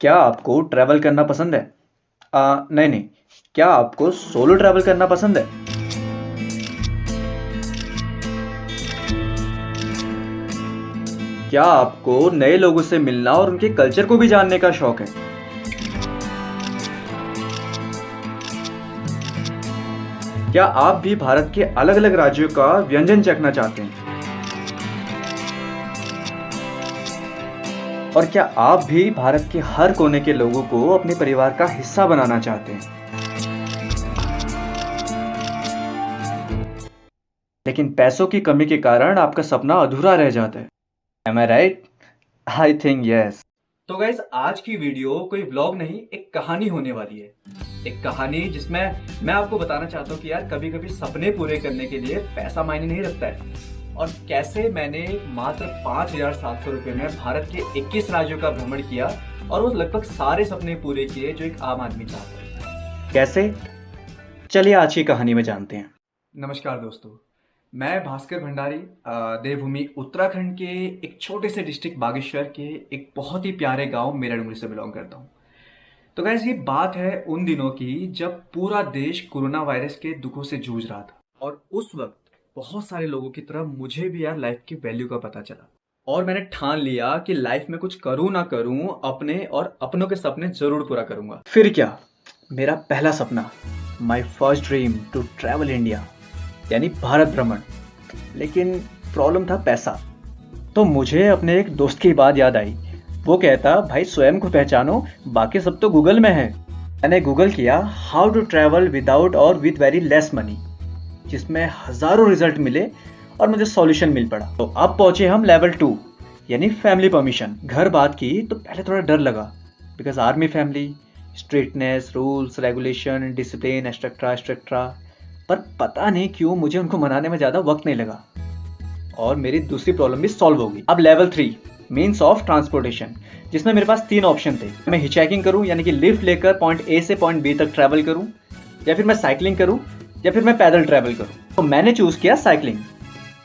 क्या आपको ट्रैवल करना पसंद है? नहीं, नहीं। क्या आपको सोलो ट्रैवल करना पसंद है? क्या आपको नए लोगों से मिलना और उनके कल्चर को भी जानने का शौक है? क्या आप भी भारत के अलग-अलग राज्यों का व्यंजन चखना चाहते हैं? और क्या आप भी भारत के हर कोने के लोगों को अपने परिवार का हिस्सा बनाना चाहते हैं? लेकिन पैसों की कमी के कारण आपका सपना अधूरा रह जाता है। Am I right? I think yes. तो गाइस, आज की वीडियो कोई व्लॉग नहीं, एक कहानी होने वाली है। एक कहानी जिसमें मैं आपको बताना चाहता हूँ कि यार कभी कभी सपने पूरे करने के लिए पैसा मायने नहीं रखता है। और कैसे मैंने मात्र 5,700 रुपये में भारत के 21 राज्यों का भ्रमण किया और वो लगभग सारे सपने पूरे किए जो एक आम आदमी चाहता है। कैसे? चलिए आज की कहानी में जानते हैं। नमस्कार दोस्तों, मैं भास्कर भंडारी देवभूमि उत्तराखंड के एक छोटे से डिस्ट्रिक्ट बागेश्वर के एक बहुत ही प्यारे गांव मेराडूंगरी से बिलोंग करता हूं। तो गाइस, ये बात है उन दिनों की जब पूरा देश कोरोना वायरस के दुखों से जूझ रहा था और उस वक्त बहुत सारे लोगों की तरह मुझे भी यार लाइफ की वैल्यू का पता चला और मैंने ठान लिया कि लाइफ में कुछ करूं ना करूं, अपने और अपनों के सपने जरूर पूरा करूंगा। फिर क्या, मेरा पहला सपना, my first dream to travel India, यानी भारत भ्रमण। लेकिन प्रॉब्लम था पैसा। तो मुझे अपने एक दोस्त की बात याद आई। वो कहता, भाई स्वयं को पहचानो, बाकी सब तो गूगल में है। मैंने गूगल किया हाउ टू ट्रैवल विदाउट और विद वेरी लेस मनी, जिसमें हजारों रिजल्ट मिले और मुझे सॉल्यूशन मिल पड़ा। तो अब पहुंचे हम लेवल 2, यानी फैमिली परमिशन। घर बात की तो पहले थोड़ा डर लगा, because army family, strictness, rules, regulation, discipline, etcetera etcetera. पर पता नहीं क्यों मुझे उनको मनाने में ज़्यादा वक्त नहीं लगा और मेरी दूसरी प्रॉब्लम भी सॉल्व हो गई। अब लेवल 3, मीन्स ऑफ ट्रांसपोर्टेशन, जिसमें मेरे पास 3 ऑप्शन थे। मैं हिचहाइकिंग करूं, यानी कि लिफ्ट लेकर पॉइंट ए से पॉइंट बी तक ट्रैवल करूं, या फिर मैं साइकिलिंग करूं, या फिर मैं पैदल ट्रैवल करूं। तो मैंने चूज किया साइकिलिंग,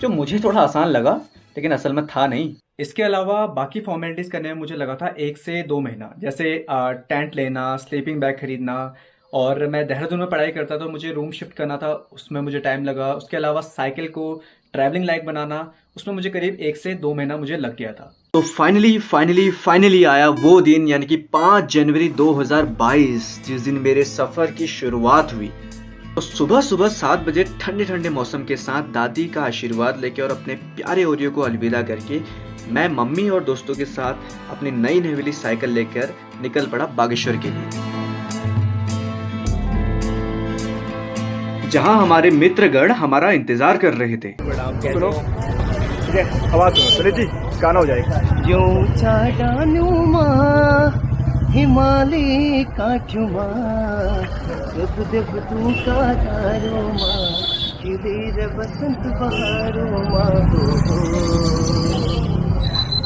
जो मुझे थोड़ा आसान लगा लेकिन असल में था नहीं। इसके अलावा बाकी फॉर्मेलिटीज करने में मुझे लगा था 1 से 2 महीना, जैसे टेंट लेना, स्लीपिंग बैग खरीदना। और मैं देहरादून में पढ़ाई करता तो मुझे रूम शिफ्ट करना था, उसमें मुझे टाइम लगा। उसके अलावा साइकिल को ट्रैवलिंग लायक बनाना, उसमें मुझे करीब 1 से 2 महीना मुझे लग गया था। तो फाइनली आया वो दिन, यानी कि 5 जनवरी 2022, जिस दिन मेरे सफर की शुरुआत हुई। तो सुबह 7 बजे ठंडे ठंडे मौसम के साथ दादी का आशीर्वाद लेके और अपने प्यारे ओरियो को अलविदा करके मैं मम्मी और दोस्तों के साथ अपनी नई नवेली साइकिल लेकर निकल पड़ा बागेश्वर के लिए, जहां हमारे मित्रगण हमारा इंतजार कर रहे थे। सुनो, ठीक है, आवाज सुनो, चलिए जी, गाना हो जाएगा। जो चाडानुमा हिमालय काठुमा जब जब तू का तारोमा किवीर बसंत बहारोमा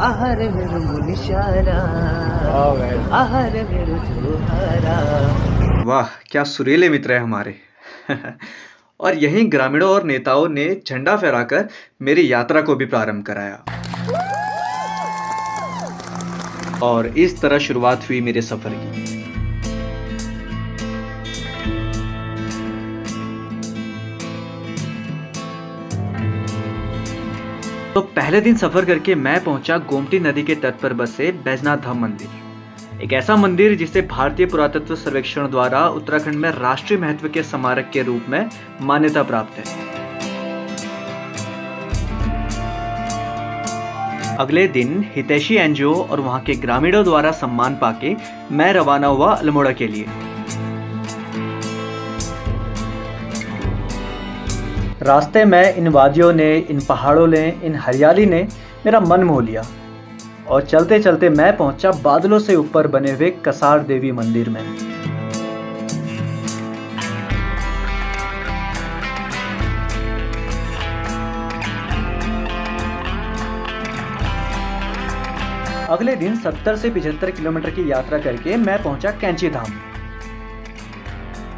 आहार मेरो मुनिशारा आहार मेरो जोहारा। वाह, क्या सुरीले मित्र है हमारे। और यहीं ग्रामीणों और नेताओं ने झंडा फहराकर मेरी यात्रा को भी प्रारंभ कराया और इस तरह शुरुआत हुई मेरे सफर की। तो पहले दिन सफर करके मैं पहुंचा गोमती नदी के तट पर बसे बैजनाथ धाम मंदिर, एक ऐसा मंदिर जिसे भारतीय पुरातत्व सर्वेक्षण द्वारा उत्तराखंड में राष्ट्रीय महत्व के स्मारक के रूप में मान्यता प्राप्त है। अगले दिन हितैषी एनजीओ और वहां के ग्रामीणों द्वारा सम्मान पाके मैं रवाना हुआ अल्मोड़ा के लिए। रास्ते में इन वादियों ने, इन पहाड़ों ने, इन हरियाली ने मेरा मन मोह लिया और चलते चलते मैं पहुंचा बादलों से ऊपर बने हुए कसार देवी मंदिर में। अगले दिन 70 से 75 किलोमीटर की यात्रा करके मैं पहुंचा कैंची धाम।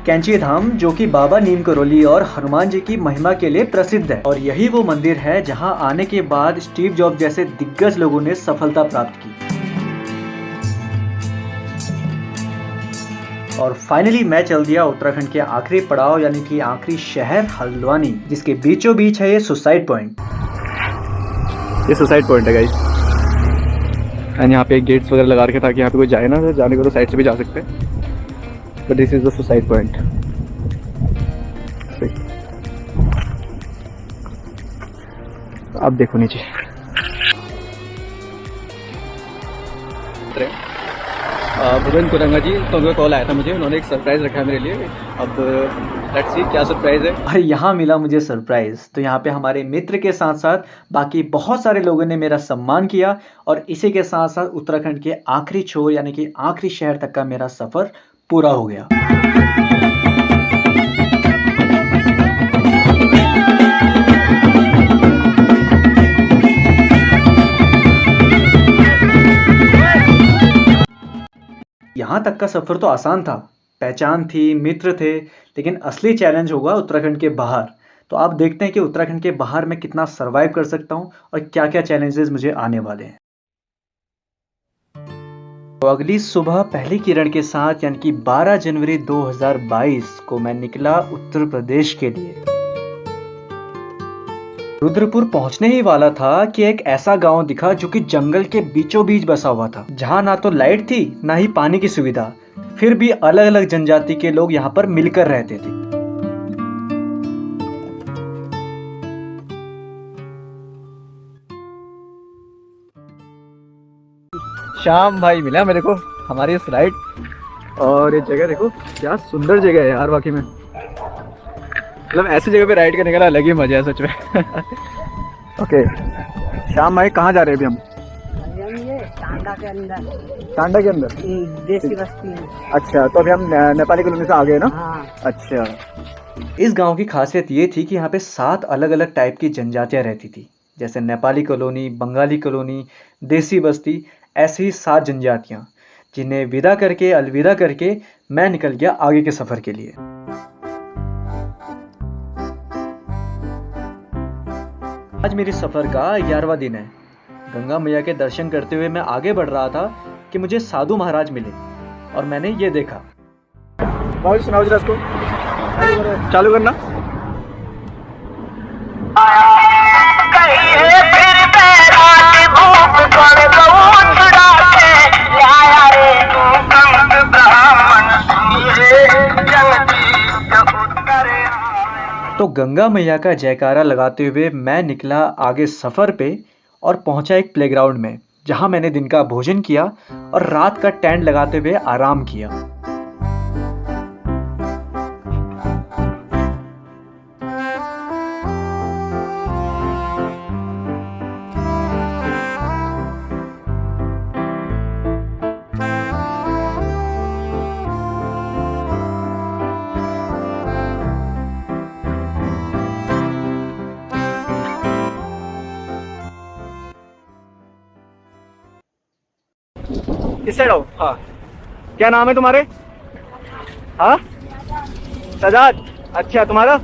कैंची धाम जो कि बाबा नीम करोली और हनुमान जी की महिमा के लिए प्रसिद्ध है और यही वो मंदिर है जहां आने के बाद स्टीव जॉब जैसे दिग्गज लोगों ने सफलता प्राप्त की। और फाइनली मैं चल दिया उत्तराखंड के आखिरी पड़ाव यानी कि आखिरी शहर हल्द्वानी, जिसके बीचों बीच है ये सुसाइड पॉइंट। ये सुसाइड पॉइंट है गाइस, एंड यहाँ पे गेट्स वगैरह लगा रखे ताकि यहाँ पे कोई जाए ना, तो जाने को तो साइड से भी जा सकते हैं, but this is the suicide point. अब देखो नीचे भुवन कुरंगा जी, तो उनका कॉल आया था मुझे, उन्होंने एक सरप्राइज रखा है मेरे लिए। अब लेट्स सी क्या सरप्राइज है। और यहाँ मिला मुझे सरप्राइज, तो यहाँ पे हमारे मित्र के साथ साथ बाकी बहुत सारे लोगों ने मेरा सम्मान किया, और इसी के साथ साथ उत्तराखंड के आखिरी छोर यानी कि आखिरी शहर तक का मेरा सफर पूरा हो गया। यहाँ तक का सफर तो आसान था, पहचान थी, मित्र थे, लेकिन असली चैलेंज होगा उत्तराखंड के बाहर। तो आप देखते हैं कि उत्तराखंड के बाहर मैं कितना सरवाइव कर सकता हूँ और क्या क्या चैलेंजेस मुझे आने वाले हैं। तो अगली सुबह पहली किरण के साथ यानी कि 12 जनवरी 2022 को मैं निकला उत्तर प्रदेश के लिए। रुद्रपुर पहुंचने ही वाला था कि एक ऐसा गांव दिखा जो कि जंगल के बीचों बीच बसा हुआ था, जहां ना तो लाइट थी ना ही पानी की सुविधा, फिर भी अलग अलग जनजाति के लोग यहां पर मिलकर रहते थे। श्याम भाई मिला मेरे को हमारी इस राइड, और ये जगह देखो क्या सुंदर जगह है यार, वाकई में मतलब ऐसी जगह पे राइड करने का अलग ही मजा है सच में। ओके श्याम भाई, कहाँ जा रहे हैं अभी हम? टांडा के अंदर। टांडा के अंदर देसी बस्ती है। अच्छा, तो अभी हम नेपाली कॉलोनी से आ गए ना? हाँ। अच्छा, इस गांव की खासियत ये थी कि यहाँ पे 7 अलग अलग टाइप की जनजातियां रहती थी, जैसे नेपाली कॉलोनी, बंगाली कॉलोनी, देसी बस्ती, ऐसी ही 7 जनजातियां, जिन्हें विदा करके अलविदा करके मैं निकल गया आगे के सफर के लिए। आज मेरे सफर का 11वां दिन है। गंगा मैया के दर्शन करते हुए मैं आगे बढ़ रहा था कि मुझे साधु महाराज मिले, और मैंने ये देखा। सुनाओ जरा इसको, चालू करना। तो गंगा मैया का जयकारा लगाते हुए मैं निकला आगे सफर पे और पहुंचा एक प्लेग्राउंड में, जहां मैंने दिन का भोजन किया और रात का टेंट लगाते हुए आराम किया। इस साइड आओ। हाँ, क्या नाम है तुम्हारे? हाँ, सजाद। अच्छा, तुम्हारा?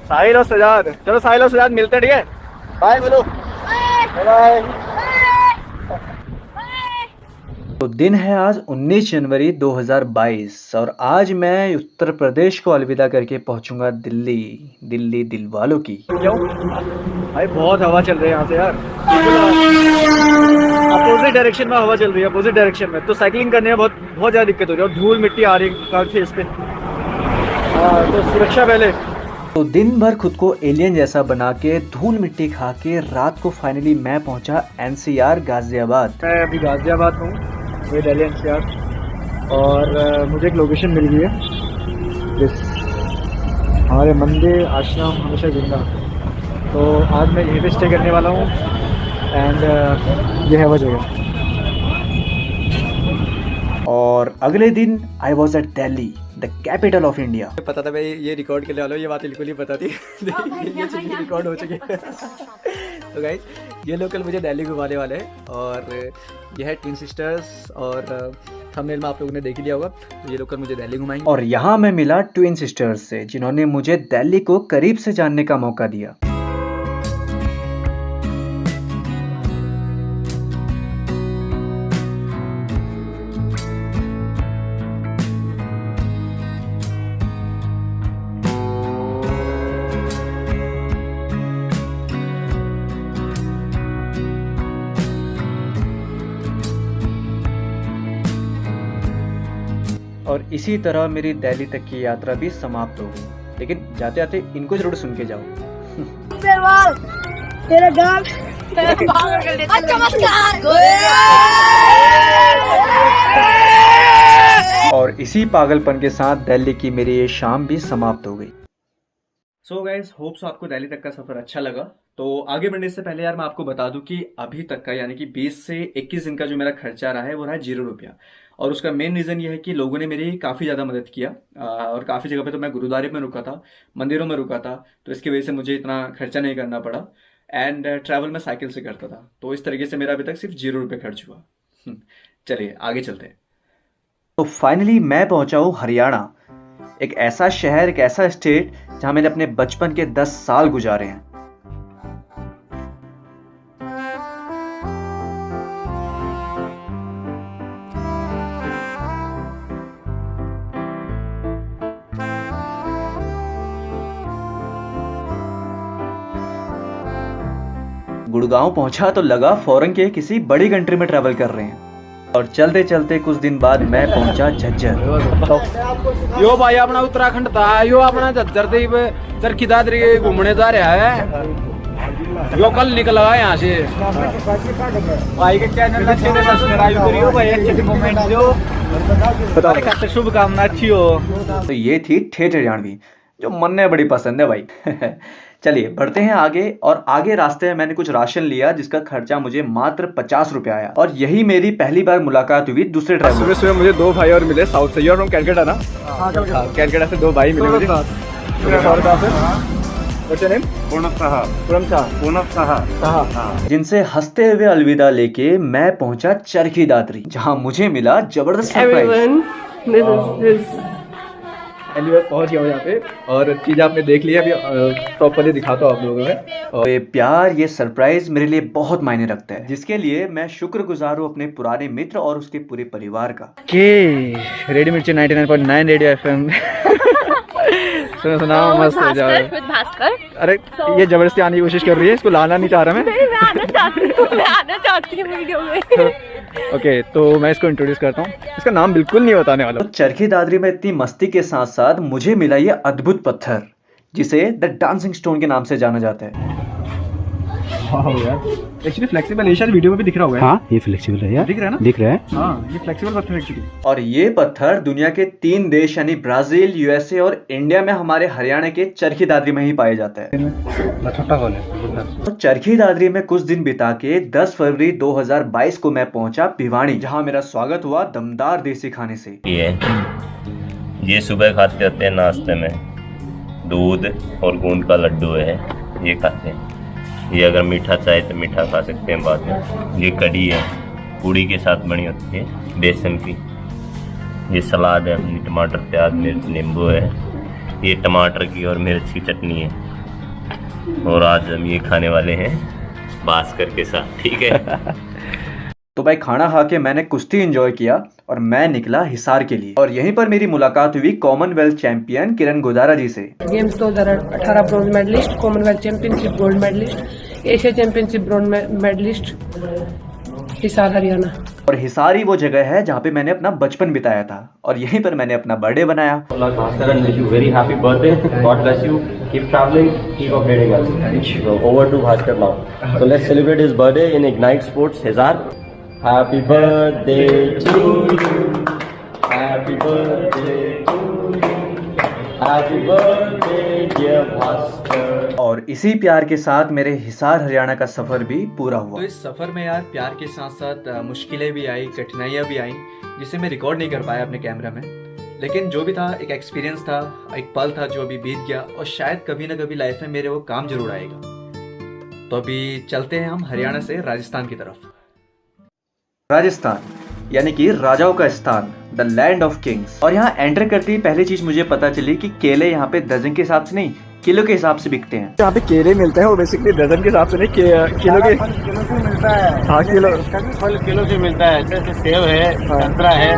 साहिल और सजाद। चलो साहिल और सजाद मिलते हैं, ठीक है? बाय बोलो। बाय। तो दिन है आज 19 जनवरी 2022 और आज मैं उत्तर प्रदेश को अलविदा करके पहुंचूंगा दिल्ली। दिल्ली दिल वालों की। क्यों भाई, बहुत हवा चल रही है यहाँ से यार, अपोजिट डायरेक्शन में हवा चल रही है, अपोजिट डायरेक्शन में, तो साइकिलिंग करने में बहुत बहुत ज़्यादा दिक्कत हो रही है, और धूल मिट्टी आ रही है कार फेस पे। तो सुरक्षा पहले। तो दिन भर खुद को एलियन जैसा बना के धूल मिट्टी खा के रात को फाइनली मैं पहुंचा NCR गाजियाबाद। मैं अभी गाजियाबाद हूँ, दिल्ली NCR, और मुझे एक लोकेशन मिल गई है, हमारे मंदिर आश्रम हमेशा जिंदा। तो आज मैं यहीं पे स्टे करने वाला हूँ, एंड ये है वो जगह। और अगले दिन I was at Delhi, the capital of India. पता था भाई ये रिकॉर्ड के लिए वाला, ये बात बिल्कुल ही पता थी। ये चीज़ रिकॉर्ड हो चुकी है। तो गाइस, ये लोग कल मुझे दिल्ली घुमाने वाले हैं, और ये है ट्विन सिस्टर्स, और थंबनेल में आप लोगों ने देख ही लिया होगा। ये लोग कल मुझे दिल्ली घुमाएंगे, और यहाँ मैं मिला ट्विन सिस्टर्स से, जिन्होंने मुझे दिल्ली को करीब से जानने का मौका दिया। और इसी तरह मेरी दिल्ली तक की यात्रा भी समाप्त हो गई। लेकिन जाते जाते इनको जरूर सुन के जाओ। तेरा गाल और इसी पागलपन के साथ दिल्ली की मेरी ये शाम भी समाप्त हो गई। सो गाइज, होप सो आपको दिल्ली तक का सफर अच्छा लगा। तो आगे बढ़ने से पहले यार मैं आपको बता दूं कि अभी तक का यानी कि 20 से 21 दिन का जो मेरा खर्चा रहा है वो रहा है 0 रुपया। और उसका मेन रीज़न ये है कि लोगों ने मेरी काफ़ी ज़्यादा मदद किया और काफ़ी जगह पे तो मैं गुरुद्वारे में रुका था, मंदिरों में रुका था, तो इसकी वजह से मुझे इतना खर्चा नहीं करना पड़ा। एंड ट्रैवल मैं साइकिल से करता था, तो इस तरीके से मेरा अभी तक सिर्फ 0 रुपये खर्च हुआ। चलिए आगे चलते हैं। तो फाइनली मैं पहुंचा हूँ हरियाणा, एक ऐसा शहर, एक ऐसा स्टेट जहां मैंने अपने बचपन के 10 साल गुजारे हैं। गुड़गांव पहुंचा तो लगा फॉरेन के किसी बड़ी कंट्री में ट्रैवल कर रहे हैं। और चलते चलते कुछ दिन बाद मैं पहुंचा झज्जर। यो भाई अपना उत्तराखंड था, यो अपना झज्जर से चरखी दादरी घूमने जा रहा है। यो कल निकला है यहाँ से। भाई के चैनल अच्छे से सब्सक्राइब करियो भाई, अच्छे से कमेंट दो, शुभकामना अच्छी हो। तो ये थी ठेठ हरियाणवी जो मन ने बड़ी पसंद है भाई। चलिए बढ़ते हैं आगे। और आगे रास्ते में मैंने कुछ राशन लिया जिसका खर्चा मुझे मात्र 50 रुपए आया। और यही मेरी पहली बार मुलाकात हुई दूसरे ट्रैवलर। सुबह सुबह मुझे 2 भाई और मिले साउथ से, फ्रॉम कैलकाटा ना। कैलकाटा से 2 भाई मिले मुझे। जिनसे हंसते हुए अलविदा लेके मैं पहुंचा चरखी दादरी, जहां मुझे मिला जबरदस्त सरप्राइज। पहुंच गया यहाँ पे और चीज आपने देख ली, अभी प्रॉपर्ली दिखाता हूँ आप लोगों में। और ये प्यार, ये सरप्राइज मेरे लिए बहुत मायने रखता है, जिसके लिए मैं शुक्रगुजार हूँ अपने पुराने मित्र और उसके पूरे परिवार का। रेडियो मिर्ची 99.9 रेडियो एफएम। सुना मस्त हो जाए। अरे ये जबरदस्ती आने की कोशिश कर रही है, इसको लाना नहीं चाह रहा मैं। मैं आना चाहती हूँ वीडियो में। ओके, तो मैं इसको इंट्रोड्यूस करता हूँ। इसका नाम बिल्कुल नहीं बताने वाला। तो चरखी दादरी में इतनी मस्ती के साथ साथ मुझे मिला ये अद्भुत पत्थर, जिसे द डांसिंग स्टोन के नाम से जाना जाता है। एक्चुअली फ्लेक्सिबल है, शायद वीडियो में भी दिख रहा होगा। हाँ, ये फ्लेक्सिबल है यार, दिख रहा है ना? दिख रहा है। हाँ, ये फ्लेक्सिबल पत्थर एक्चुअली। और ये पत्थर दुनिया के 3 देश यानी ब्राजील, यूएसए और इंडिया में हमारे हरियाणा के चरखी दादरी में ही पाया जाता है। तो चरखी दादरी में कुछ दिन बिता के 10 फरवरी 2022 को मैं पहुंचा भिवानी, जहां मेरा स्वागत हुआ दमदार देसी खाने से। ये सुबह खाते होते हैं नाश्ते में, दूध और गूंद का लड्डू है, ये खाते हैं। ये अगर मीठा चाहे तो मीठा खा सकते हैं बाद में। ये कढ़ी है, पूड़ी के साथ बनी होती है बेसन की। ये सलाद है, टमाटर प्याज मिर्च नींबू है। ये टमाटर की और मिर्च की चटनी है। और आज हम ये खाने वाले हैं भास्कर के साथ, ठीक है। तो भाई खाना खा के मैंने कुश्ती एंजॉय किया और मैं निकला हिसार के लिए। और यहीं पर मेरी मुलाकात हुई कॉमनवेल्थ चैंपियन किरण गोदारा जी से। Games 2018 bronze medallist, Commonwealth championship gold medallist, Asia championship bronze medallist, Hisar Haryana. और हिसार ही वो जगह है जहाँ पे मैंने अपना बचपन बिताया था और यहीं पर मैंने अपना बर्थडे बनाया। Very happy birthday, God bless you, keep travelling, keep updating us. Over to Bhaskar now, so let's celebrate his birthday in Ignite Sports Hisar. Happy birthday to you, happy birthday to you, happy birthday dear Bhaskar। और इसी प्यार के साथ मेरे हिसार हरियाणा का सफर भी पूरा हुआ। तो इस सफर में यार प्यार के साथ साथ मुश्किलें भी आई, कठिनाइयाँ भी आई, जिसे मैं रिकॉर्ड नहीं कर पाया अपने कैमरा में। लेकिन जो भी था, एक एक्सपीरियंस था, एक पल था जो अभी बीत गया और शायद कभी ना कभी लाइफ में मेरे वो काम जरूर आएगा। तो अभी चलते हैं हम हरियाणा से राजस्थान की तरफ। राजस्थान यानी कि राजाओं का स्थान, द लैंड ऑफ किंग्स। और यहाँ एंटर करते ही पहली चीज मुझे पता चली कि केले यहाँ पे दर्जन के हिसाब से नहीं, किलो के हिसाब से बिकते हैं। यहाँ पे केले मिलते हैं वो बेसिकली दर्जन के हिसाब से नहीं, किलो के से मिलता है। हाँ, फल किलो से मिलता है। जैसे सेब है, संतरा है,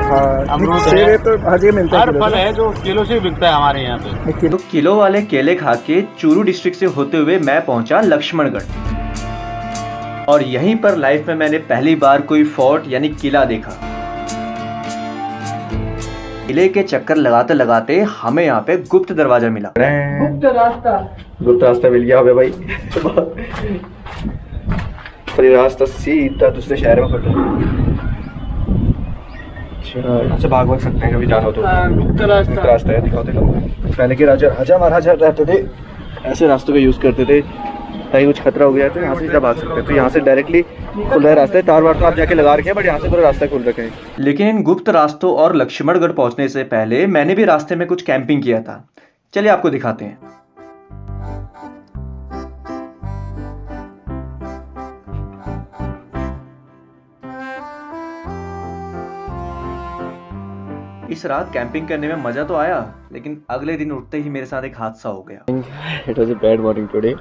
अमरूद है, तो हर जगह मिलता है। हर फल है जो किलो से बिकता है हमारे यहाँ पे। तो किलो वाले केले खा के चूरू डिस्ट्रिक्ट से होते हुए मैं पहुंचा लक्ष्मणगढ़। और यहीं पर लाइफ में मैंने पहली बार कोई फोर्ट यानी किला देखा। किले के चक्कर लगाते लगाते हमें यहाँ पे गुप्त दरवाजा मिला। गुप्त रास्ता मिल गया हमें भाई। पर ये रास्ता सीधा दूसरे शहर में पड़ता है। यहाँ से भाग सकते हैं कभी जाना हो तो। गुप्त रास्ता है, दिखाओ दिखाओ। पहले के राजा महाराजा रहते थे, ऐसे रास्तों का यूज करते थे ताकि कुछ खतरा हो गया तो यहाँ से सीधा भाग सकते हैं। तो यहाँ से डायरेक्टली खुला रास्ता है, तार वार तो आप जाके लगा रखे हैं, बट यहाँ से पूरा रास्ता खुल रखे हैं। लेकिन इन गुप्त रास्तों और लक्ष्मणगढ़ पहुंचने से पहले मैंने भी रास्ते में कुछ कैंपिंग किया था। चलिए आपको दिखाते हैं। इस रात कैंपिंग करने में मजा तो आया, लेकिन अगले दिन उठते ही मेरे साथ एक हादसा हो गया। It was a bad morning today.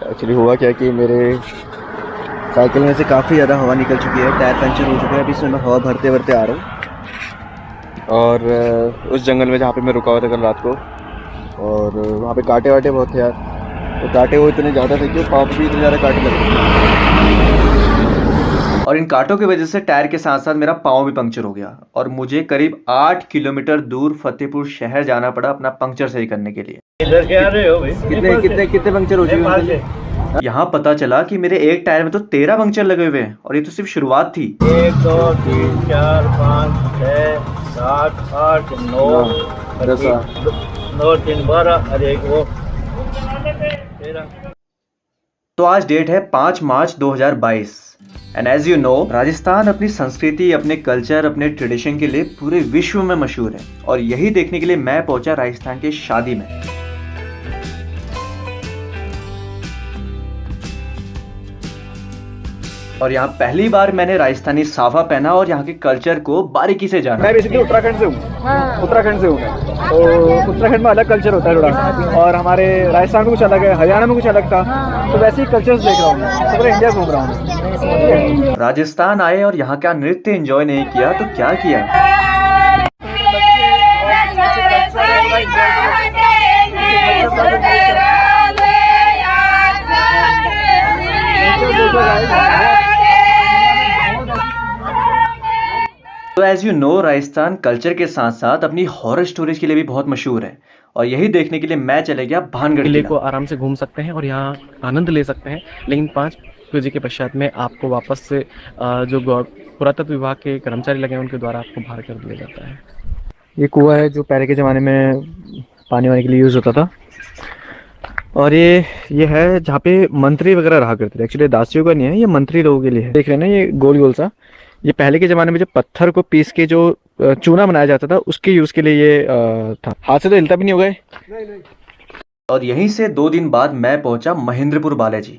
Actually हुआ क्या कि मेरे साइकिल में से काफ़ी ज़्यादा हवा निकल चुकी है, टायर पंचर हो चुका है। अभी इसमें मैं हवा भरते भरते आ रहा हूँ और उस जंगल में जहाँ पे मैं रुका हुआ था कल रात को, और वहाँ पे कांटे वाटे बहुत थे यार। तो कांटे वो इतने ज़्यादा थे कि पाँव भी इतने ज़्यादा कांटे लगे और इन कांटों की वजह से टायर के साथ साथ मेरा पाँव भी पंक्चर हो गया और मुझे करीब 8 किलोमीटर दूर फतेहपुर शहर जाना पड़ा अपना पंक्चर सही करने के लिए। इधर क्या रहे हो भाई? कितने पंक्चर हो चुके हैं? यहाँ पता चला कि मेरे एक टायर में तो 13 पंक्चर लगे हुए हैं और ये तो सिर्फ शुरुआत थी। 1 2 3 4 5 6 7 8 9 10 9 3 12 और एक वो 13। तो आज डेट है 5 March 2022 and as you know Rajasthan अपनी संस्कृति, अपने कल्चर, अपने ट्रेडिशन के लिए पूरे विश्व में मशहूर है और यही देखने के लिए मैं पहुंचा राजस्थान की शादी में। और यहाँ पहली बार मैंने राजस्थानी साफा पहना और यहाँ के कल्चर को बारीकी से जाना। मैं बेसिकली उत्तराखंड से हूँ। उत्तराखंड से हूँ मैं। तो उत्तराखंड में अलग कल्चर होता है थोड़ा, और हमारे राजस्थान में कुछ अलग है, हरियाणा में कुछ अलग था। तो वैसे ही कल्चर्स देख रहा हूँ मैं, तो पूरा इंडिया घूम रहा हूँ। राजस्थान आए और यहाँ का नृत्य एंजॉय नहीं किया तो क्या किया। तो as you know Rajasthan culture के साथ साथ अपनी हॉरर स्टोरीज के लिए भी बहुत मशहूर है और यही देखने के लिए मैं चले गया भानगढ़ किले को आराम से घूम सकते हैं और यहाँ आनंद ले सकते हैं। लेकिन 5 बजे के पश्चात में आपको वापस से जो पुरातत्व विभाग के कर्मचारी लगे हैं उनके द्वारा आपको बाहर कर दिया जाता है। ये कुआं है जो पहले के ज़माने में पानी वाने के लिए यूज़ होता था, और ये है जहाँ पे मंत्री वगैरह रहा करते थे। एक्चुअली दासियों का नहीं है, ये मंत्री लोगों के लिए है। देख रहे हैं ना ये गोल गोल सा, ये पहले के ज़माने में जो पत्थर को पीस के जो चूना बनाया जाता था उसके यूज़ के लिए ये था। हाथ से तो हिलता भी नहीं होगा। नहीं। और यहीं से 2 दिन बाद मैं पहुंचा महेंद्रपुर बालाजी।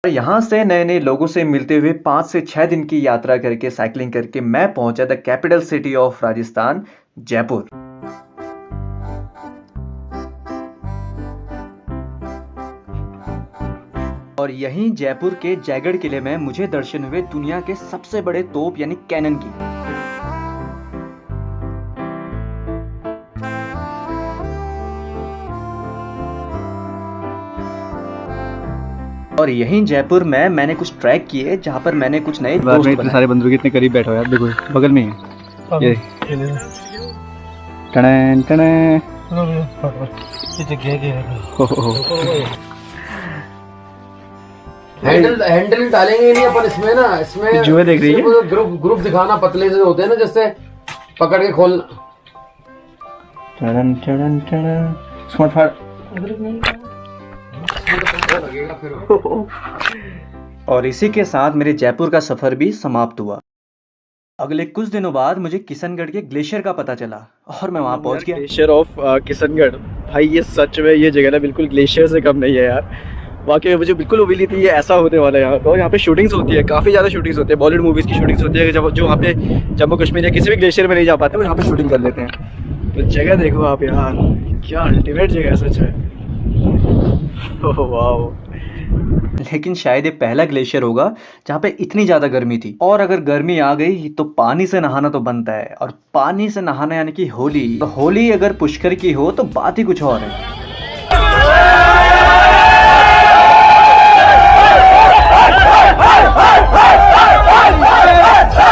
यहाँ से नए नए लोगों से मिलते हुए 5 से 6 दिन की यात्रा करके साइकिलिंग करके मैं पहुंचा the capital city of Rajasthan, Jaipur. और यहीं जयपुर के जयगढ़ किले में मुझे दर्शन हुए दुनिया के सबसे बड़े तोप यानी कैनन की। और यहीं जयपुर में मैंने कुछ ट्रैक किए जहाँ पर मैंने कुछ नए दोस्त बनाए। इतने सारे बंदूक इतने करीब बैठो यार, देखो बगल में है ये। टन टन हैंडल डालेंगे नहीं अपन इसमें ना, इसमें जुए देख रही है। ग्रुप दिखाना पतले से होते हैं ना, जैसे पकड़ के खोलना। टन टन टन स्मार्ट और इसी के साथ मेरे जयपुर का सफर भी समाप्त हुआ। अगले कुछ दिनों बाद मुझे किशनगढ़ के ग्लेशियर का पता चला और मैं वहां पहुंच गया। ग्लेशियर ऑफ किशनगढ़, भाई ये सच में ये जगह ना बिल्कुल ग्लेशियर से कम नहीं है यार। वाकई में मुझे बिल्कुल उम्मीद नहीं थी ये ऐसा होने वाला है यहाँ पे। और यहाँ पे शूटिंग्स होती है, काफ़ी ज़्यादा शूटिंग्स होती है, बॉलीवुड मूवीज़ की शूटिंग्स होती है। जब जो वहाँ पे जम्मू कश्मीर या किसी भी ग्लेशियर में नहीं जा पाते वो यहाँ पे शूटिंग कर लेते हैं। तो जगह देखो आप यार, क्या अल्टीमेट जगह है सच है। वाह, लेकिन शायद ये पहला ग्लेशियर होगा जहाँ पे इतनी ज्यादा गर्मी थी। और अगर गर्मी आ गई तो पानी से नहाना तो बनता है, और पानी से नहाना यानी कि होली। तो होली अगर पुष्कर की हो तो बात ही कुछ और है।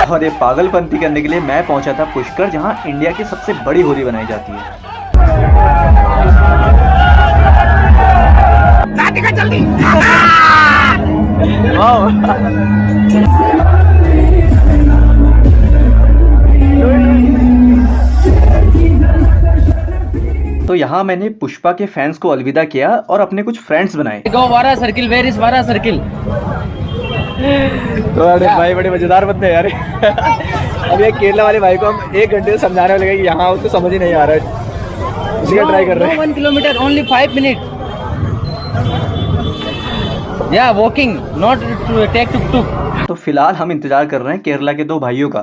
और ये पागलपंती करने के लिए मैं पहुंचा था पुष्कर, जहां इंडिया की सबसे बड़ी होली बनाई जाती है। तो यहाँ मैंने पुष्पा के फैंस को अलविदा किया और अपने कुछ फ्रेंड्स बनाए। वारा सर्किल, वेयर इज वारा सर्किल? तो अरे भाई बड़े मजेदार बंदे यार। अब ये केरला वाले भाई को हम 1 घंटे से समझाने वाले कि यहाँ उसको समझ ही नहीं आ रहा है, इसी का ट्राई कर रहे हैं। 1 किलोमीटर ओनली 5 मिनट। या walking, not to take tuk. तो फिलहाल हम इंतजार कर रहे हैं केरला के 2 भाइयों का,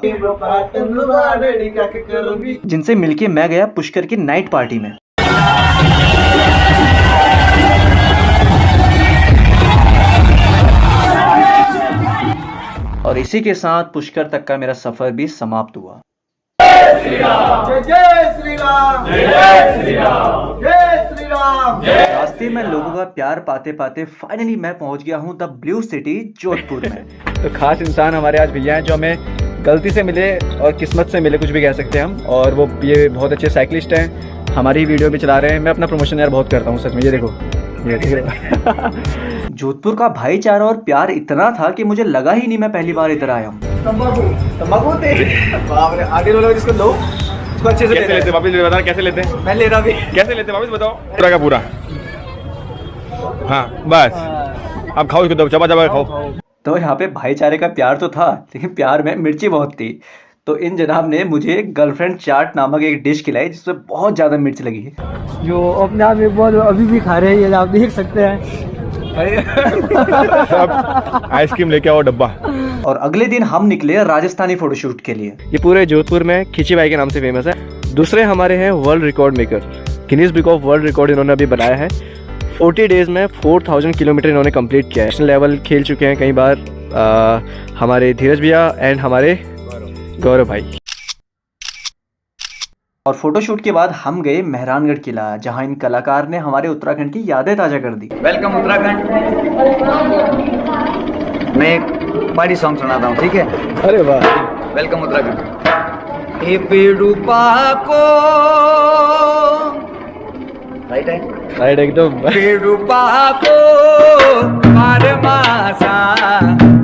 जिनसे मिलके मैं गया पुष्कर की नाइट पार्टी में। और इसी के साथ पुष्कर तक का मेरा सफर भी समाप्त हुआ। रास्ते में लोगों का प्यार पाते पाते फाइनली मैं पहुंच गया हूं द ब्लू सिटी जोधपुर में। तो खास इंसान हमारे आज भैया हैं जो हमें गलती से मिले और किस्मत से मिले, कुछ भी कह सकते हैं हम। और वो ये बहुत अच्छे साइकिलिस्ट हैं, हमारी वीडियो भी चला रहे हैं। मैं अपना प्रमोशन यार बहुत करता हूँ सच में, ये देखो ये जोधपुर का भाईचारा और प्यार इतना था कि मुझे लगा ही नहीं मैं पहली बार इधर आया हूँ। तंबाकू आगे लोग जिसको लो उसको अच्छे से कैसे लेते? वापस बता, कैसे लेते? मैं ले रहा भी। कैसे लेते? वापस बताओ। पूरा का पूरा। हाँ बस, अब खाओ इसको, चबा चबा खाओ। तो यहाँ पे भाईचारे का प्यार तो था, लेकिन प्यार में मिर्ची बहुत थी। तो इन जनाब ने मुझे गर्लफ्रेंड चाट नामक एक डिश खिलाई जिसमें बहुत ज्यादा मिर्च लगी है, जो अपने आप में बहुत अभी भी खा रहे हैं, ये आप देख सकते हैं। आइसक्रीम लेके आओ डब्बा। और अगले दिन हम निकले राजस्थानी फोटोशूट के लिए। ये पूरे जोधपुर में खिची बाई के नाम से फेमस है। दूसरे हमारे हैं world record maker, Guinness book of world record इन्होंने अभी बनाया है। 40 डेज में 4000 किलोमीटर इन्होंने कंप्लीट किया है। नेशनल लेवल खेल चुके हैं कई बार हमारे धीरज भैया एंड हमारे गौरव भाई। और फोटोशूट के बाद हम गए मेहरानगढ़ किला, जहां इन कलाकार ने हमारे उत्तराखंड की यादें ताजा कर दी। वेलकम उत्तराखंड। मैं एक पार्टी सॉन्ग सुनाता हूँ, ठीक है? अरे वाह। वेलकम उत्तराखंड। ए पेड़ुपा को राइट है, राइट एकदम। पेड़ुपा को मारमासा,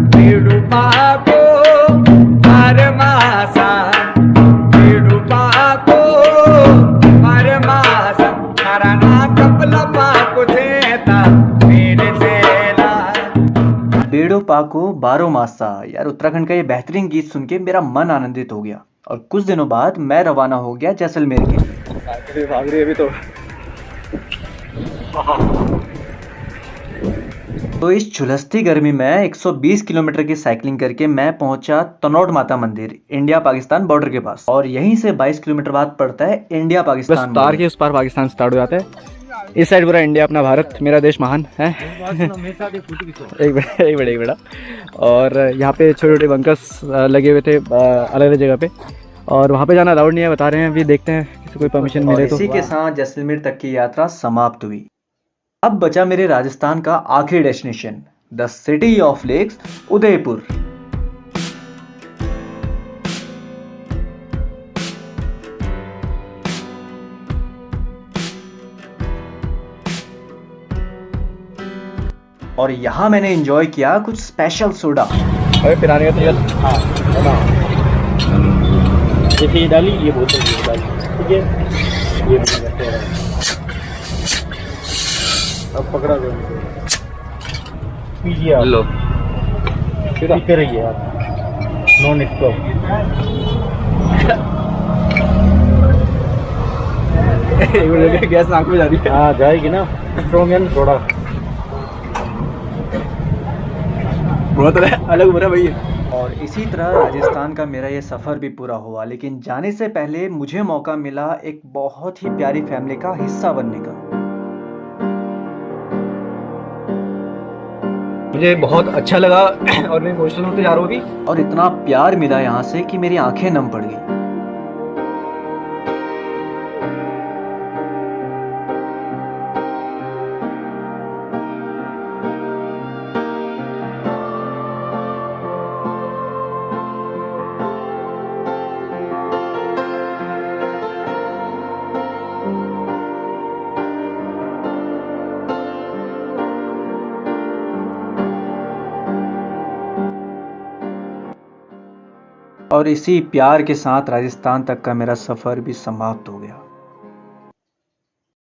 पेड़ुपा को मारमासा, पेड़ुपा को मारमासा, नाराना कपला पाको देता मेरे चेला। बेड़ो पाको बारो मासा। यार उत्तराखंड का ये बेहतरीन गीत सुन के मेरा मन आनंदित हो गया। और कुछ दिनों बाद मैं रवाना हो गया जैसलमेर के लिए। भाग रही है अभी तो इस झुलसती गर्मी में 120 किलोमीटर की साइकिलिंग करके मैं पहुंचा तनोट माता मंदिर, इंडिया पाकिस्तान बॉर्डर के पास। और यहीं से 22 किलोमीटर बाद पड़ता है इंडिया पाकिस्तान। तार के उस पार पाकिस्तान स्टार्ट हो जाता है, इस साइड पूरा इंडिया, अपना भारत, मेरा देश महान है। एक बड़ा। और यहाँ पे छोटे छोटे बंकर्स लगे हुए थे अलग अलग जगह पे, और वहाँ पे जाना अलाउड नहीं है बता रहे हैं। अभी देखते हैं किसी कोई परमिशन मिले तो। इसी के साथ जैसलमेर तक की यात्रा समाप्त हुई। अब बचा मेरे राजस्थान का आखिरी destination, the city of lakes, Udaipur. और यहाँ मैंने एंजॉय किया कुछ स्पेशल सोडा। अरे पिराने का तेल, जैसे ये डाली, ये बोतल ये डाली, ठीक है? ये अब पकड़ा दो, पीजिए आप। लो पीते रहिए आप, नॉन स्टॉप। गैस नाक में जा रही है। हाँ जाएगी ना, स्ट्रॉन्ग है थोड़ा, बहुत अलग हो रहा है भैया। और इसी तरह राजस्थान का मेरा ये सफ़र भी पूरा हुआ। लेकिन जाने से पहले मुझे मौका मिला एक बहुत ही प्यारी फैमिली का हिस्सा बनने का। मुझे बहुत अच्छा लगा और मैं इमोशनल होते जा रहा हूँ अभी। और इतना प्यार मिला यहाँ से कि मेरी आंखें नम पड़ गई। और इसी प्यार के साथ राजस्थान तक का मेरा सफ़र भी समाप्त हो गया।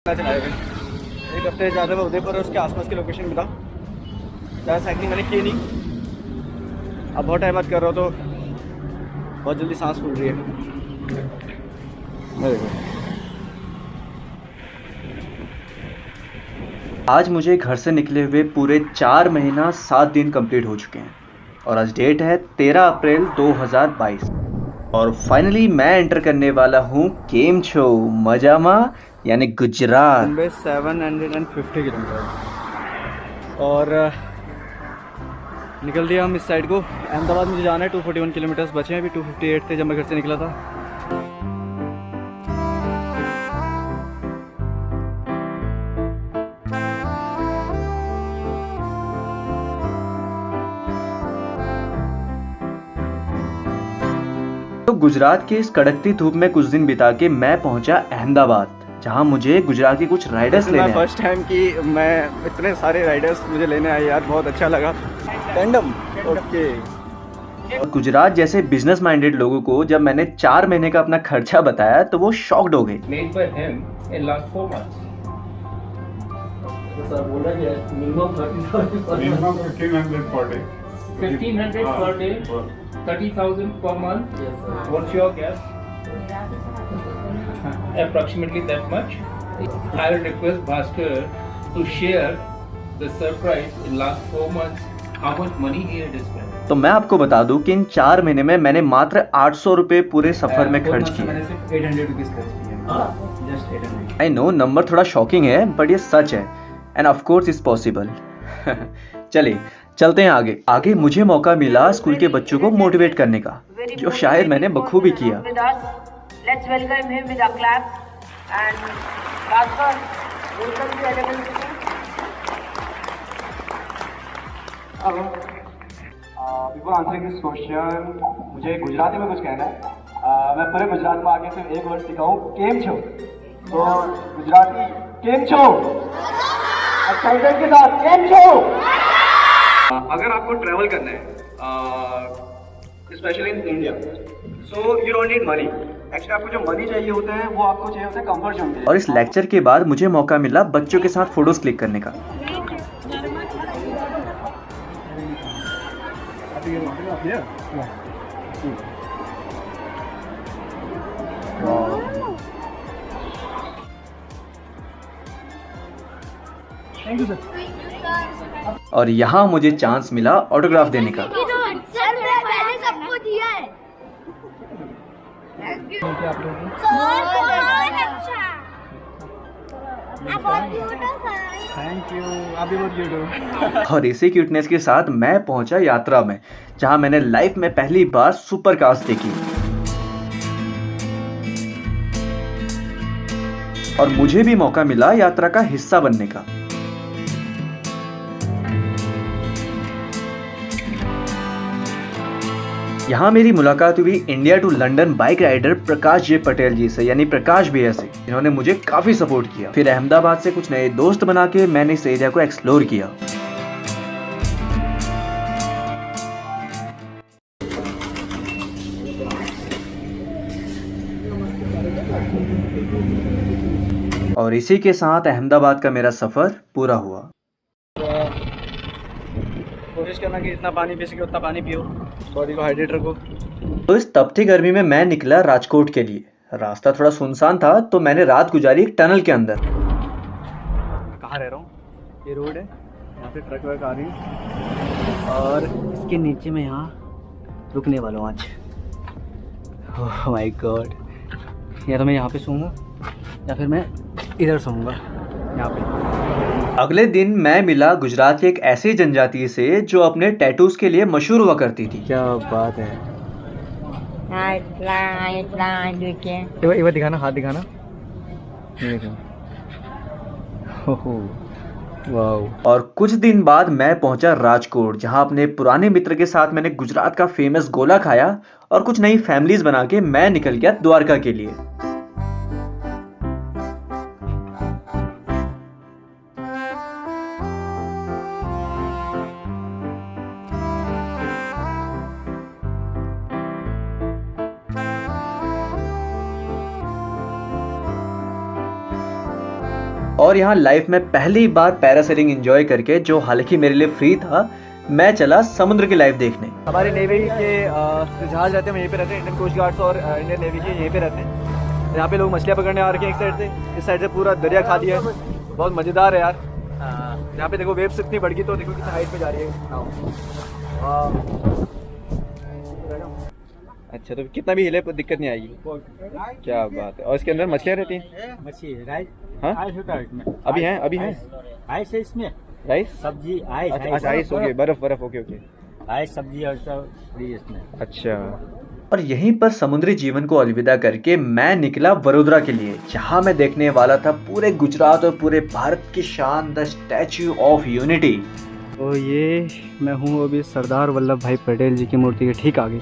एक हफ्ते ज़्यादा मैं उदयपुर और उसके आसपास के लोकेशन में था। ज़्यादा साइकिलिंग मैंने की नहीं। अब बहुत टाइम बात कर रहा हूँ तो बहुत जल्दी सांस फूल रही है। आज मुझे घर से निकले हुए पूरे 4 महीना 7 दिन कंप्लीट हो चुके हैं और आज डेट है 13 अप्रैल 2022 और फाइनली मैं एंटर करने वाला हूँ केम छो मजामा यानी गुजरात। 750 किलोमीटर और निकल दिया हम इस साइड को। अहमदाबाद मुझे जाना है। 241 किलोमीटर्स बचे हैं, अभी 258 थे जब मैं घर से निकला था। तो गुजरात के इस कड़कती धूप में कुछ दिन बिता के मैं पहुंचा अहमदाबाद, जहां मुझे गुजरात के कुछ राइडर्स लेने आए। फर्स्ट टाइम कि मैं इतने सारे राइडर्स मुझे लेने आए यार, बहुत अच्छा लगा। Tandem okay. और गुजरात जैसे बिजनेस माइंडेड लोगों को जब मैंने 4 महीने का अपना खर्चा बताया तो वो शॉक्ड हो गए। $30,000 per month. Yes, sir. What's your guess? Approximately that much. I will request Bhaskar to share the surprise in last 4 months. How much money he had spent? तो मैं आपको बता दूं कि इन 4 महीने में मैंने मात्र 800 रुपए पूरे सफर में खर्च किए। मैंने सिर्फ 800 रुपीस खर्च किए। Just 800. आई नो नंबर थोड़ा शॉकिंग है बट ये सच है end of course is possible. चलिए चलते हैं आगे। आगे मुझे मौका मिला स्कूल के बच्चों को मोटिवेट करने का, जो शायद मैंने बखूबी किया। Let's welcome him with a clap and Bhaskar, welcome to Element City. Before answering this question, मुझे गुजराती में कुछ कहना है। मैं पूरे गुजरात में आके सिर्फ एक वर्ड सीखा हूँ, केम छो। तो गुजराती केम छो, एक्साइटेड के साथ केम छो। अगर आपको ट्रैवल करना है specially in India, so you don't need money. Actually आपको जो मनी चाहिए होता है वो आपको चाहिए होता है कंफर्ट जोन। और इस लेक्चर के बाद मुझे मौका मिला बच्चों के साथ फोटोज क्लिक करने का। Thank you sir. और यहाँ मुझे चांस मिला ऑटोग्राफ देने का। सर मैंने सबको दिया है। थैंक यू, आप भी बहुत क्यूट हो। और इसी क्यूटनेस के साथ मैं पहुंचा यात्रा में, जहां मैंने लाइफ में पहली बार सुपर कार्स देखी और मुझे भी मौका मिला यात्रा का हिस्सा बनने का। यहाँ मेरी मुलाकात हुई India to London bike rider Prakash J Patel ji से, यानी प्रकाश भैया से, जिन्होंने मुझे काफी सपोर्ट किया। फिर अहमदाबाद से कुछ नए दोस्त बना के मैंने इस एरिया को एक्सप्लोर किया। और इसी के साथ अहमदाबाद का मेरा सफर पूरा हुआ। कोशिश करना कि जितना पानी पी सके उतना पानी पियो, बॉडी को हाइड्रेट रखो। तो इस तपती गर्मी में मैं निकला राजकोट के लिए। रास्ता थोड़ा सुनसान था तो मैंने रात गुजारी एक टनल के अंदर। कहाँ रह रहा हूँ? ये रोड है, यहाँ पे ट्रक वर्क आ रही है और इसके नीचे मैं यहाँ रुकने वाला हूँ आज। ओह माय गॉड, या तो मैं यहाँ पे सोऊंगा या फिर मैं इधर सोऊंगा। यहाँ पे। अगले दिन मैं मिला गुजरात की एक ऐसी जनजाति से जो अपने टैटूज के लिए मशहूर हुआ करती थी। क्या बात है। ये दिखाना, हाथ दिखाना। वाह। और कुछ दिन बाद मैं पहुंचा राजकोट, जहां अपने पुराने मित्र के साथ मैंने गुजरात का फेमस गोला खाया और कुछ नई फैमिलीज बना के मैं निकल गया द्वारका के लिए। और यहाँ लाइफ में पहली बार पैरासेलिंग एंजॉय करके, जो हालांकि मेरे लिए फ्री था, मैं चला समुद्र की लाइफ देखने। हमारे नेवी के जो जहाज रहते हैं यहीं पे रहते हैं, इंडियन कोस्ट गार्ड्स और इंडियन नेवी के यहीं पे रहते हैं। यहाँ पे लोग मछलियाँ पकड़ने आ रखे हैं एक साइड से, इस साइड से पूरा दरिया खाली है। बहुत मज़ेदार है यार। यहाँ पे देखो वेव्स इतनी बढ़ गई, तो देखो कितनी हाइट पे जा रही है। अच्छा, तो कितना भी हिले दिक्कत नहीं आएगी। क्या बात है। और इसके अंदर मछलियाँ रहती हैं? मछली राइस, हाँ अभी हैं, अभी हैं आइस है इसमें, राइस सब्जी आइस। अच्छा आइस हो गई, बर्फ बर्फ। ओके ओके, आइस सब्जी और सब फ्री इसमें। अच्छा। और यहीं पर समुद्री जीवन को अलविदा करके मैं निकला वडोदरा के लिए, जहां मैं देखने वाला था पूरे गुजरात और पूरे भारत की शान, द स्टैच्यू ऑफ यूनिटी। तो ये मैं हूँ अभी सरदार वल्लभ भाई पटेल जी की मूर्ति के ठीक आगे।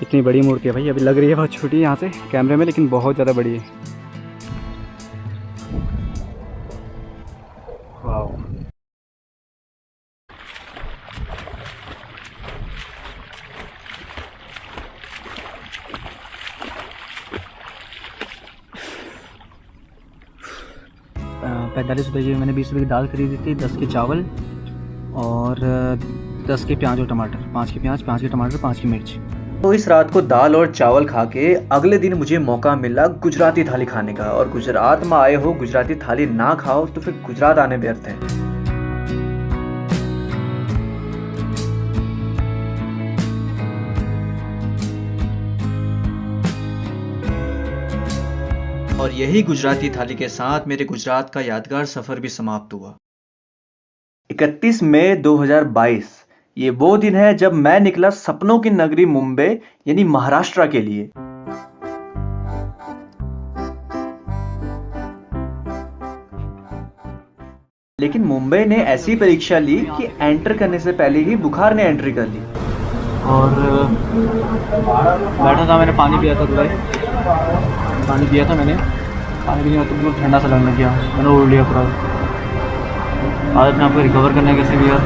इतनी बड़ी मूर्ति है भाई, अभी लग रही है बहुत छोटी यहाँ से कैमरे में, लेकिन बहुत ज़्यादा बड़ी है। वाह। ₹45 की मैंने 20 रुपये की दाल खरीदी थी, 10 के चावल और 10 के प्याज और टमाटर, 5 के प्याज, 5 के टमाटर, 5 की मिर्च। तो इस रात को दाल और चावल खा के अगले दिन मुझे मौका मिला गुजराती थाली खाने का। और गुजरात में आए हो, गुजराती थाली ना खाओ तो फिर गुजरात आने व्यर्थ है। और यही गुजराती थाली के साथ मेरे गुजरात का यादगार सफर भी समाप्त हुआ। 31 मई 2022 ये वो दिन है जब मैं निकला सपनों की नगरी मुंबई यानी महाराष्ट्र के लिए। लेकिन मुंबई ने ऐसी परीक्षा ली कि एंटर करने से पहले ही बुखार ने एंट्री कर ली। और बैठा था, मैंने पानी पिया था, पानी पिया था मैंने, पानी पीने तो बिल्कुल ठंडा सा लगने लगा, मैंने उड़ लिया पूरा। आज मैं आपको रिकवर करने कैसे भी यार,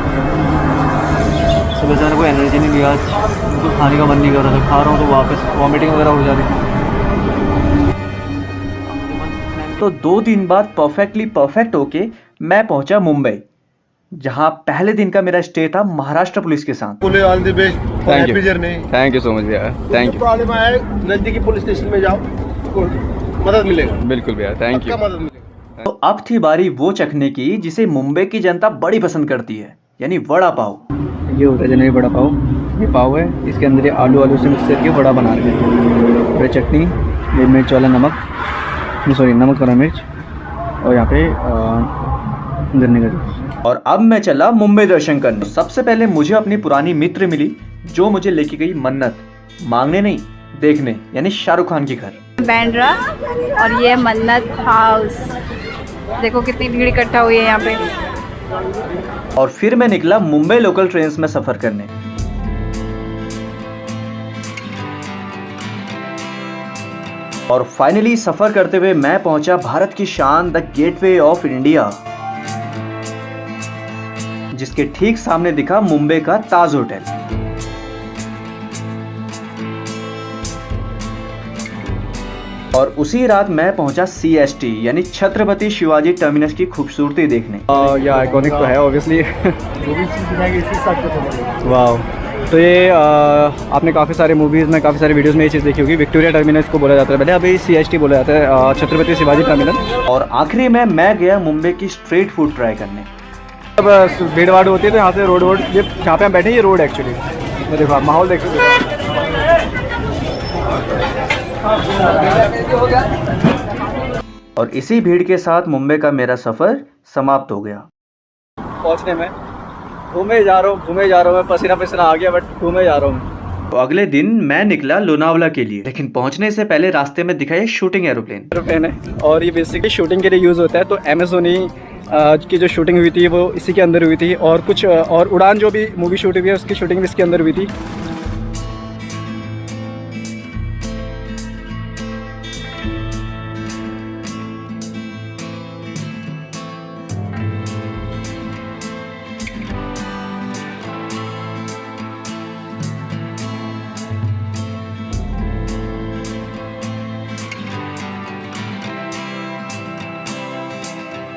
सुबह से कोई एनर्जी नहीं लिया, आज बिल्कुल खाने का मन नहीं कर रहा था, खा रहा हूँ तो वापस वॉमिटिंग वगैरह हो जा रही थी। तो 2 दिन बाद परफेक्टली परफेक्ट होके मैं पहुंचा मुंबई, जहां पहले दिन का मेरा स्टे था महाराष्ट्र पुलिस के साथ। थैंक यू सो मच भैया, थैंक यू। प्रॉब्लम आए नजदीकी पुलिस स्टेशन में जाओ, मदद मिलेगा। बिल्कुल भैया, थैंक यू। तो अब थी बारी वो चखने की जिसे मुंबई की जनता बड़ी पसंद करती है, यानी वड़ा पाव। ये होता है जनरली बड़ा पाव। ये पाव है, इसके अंदर ये आलू से मिक्स करके बड़ा बना रहे हैं। फिर चटनी, ये मिर्च वाला नमक, सॉरी नमक वाला मिर्च, और यहाँ पे गन्ने का जूस। और अब मैं चला मुंबई दर्शन करने। सबसे पहले मुझे अपनी पुरानी मित्र मिली जो मुझे लेके गई मन्नत मांगने नहीं, देखने, यानी शाहरुख खान की घर। बैंड्रा और ये मन्नत हाउस, देखो कितनी भीड़ इकट्ठा हुई है यहाँ पे। और फिर मैं निकला मुंबई लोकल ट्रेन्स में सफर करने। और फाइनली सफर करते हुए मैं पहुंचा भारत की शान, द गेटवे ऑफ इंडिया, जिसके ठीक सामने दिखा मुंबई का ताज होटल। और उसी रात मैं पहुंचा CST यानी छत्रपति शिवाजी टर्मिनस की खूबसूरती देखने। ये आइकॉनिक तो है ऑब्वियसली। वाह। तो ये आपने काफ़ी सारे मूवीज़ में, काफ़ी सारे वीडियोस में ये चीज़ देखी होगी, विक्टोरिया टर्मिनस को बोला जाता है पहले, अभी CST बोला जाता है, छत्रपति शिवाजी टर्मिनस। और आखिरी में मैं गया मुंबई की स्ट्रीट फूड ट्राई करने। जब भीड़ भाड़ होती है तो यहाँ से रोड, ये जहाँ पे हम बैठे हैं ये रोड एक्चुअली, तो देखो आप माहौल देख सकते हो। और इसी भीड़ के साथ मुंबई का मेरा सफ़र समाप्त हो गया। पहुंचने में घूमे जा रहा हूँ मैं, पसीना पसीना आ गया, बट घूमे जा रहा हूँ। तो अगले दिन मैं निकला लोनावला के लिए, लेकिन पहुंचने से पहले रास्ते में दिखा ये शूटिंग एरोप्लेन है और ये बेसिकली शूटिंग के लिए यूज़ होता है। तो एमेजोनी की जो शूटिंग हुई थी वो इसी के अंदर हुई थी, और कुछ और उड़ान जो भी मूवी शूट हुई है उसकी शूटिंग भी इसके अंदर हुई थी।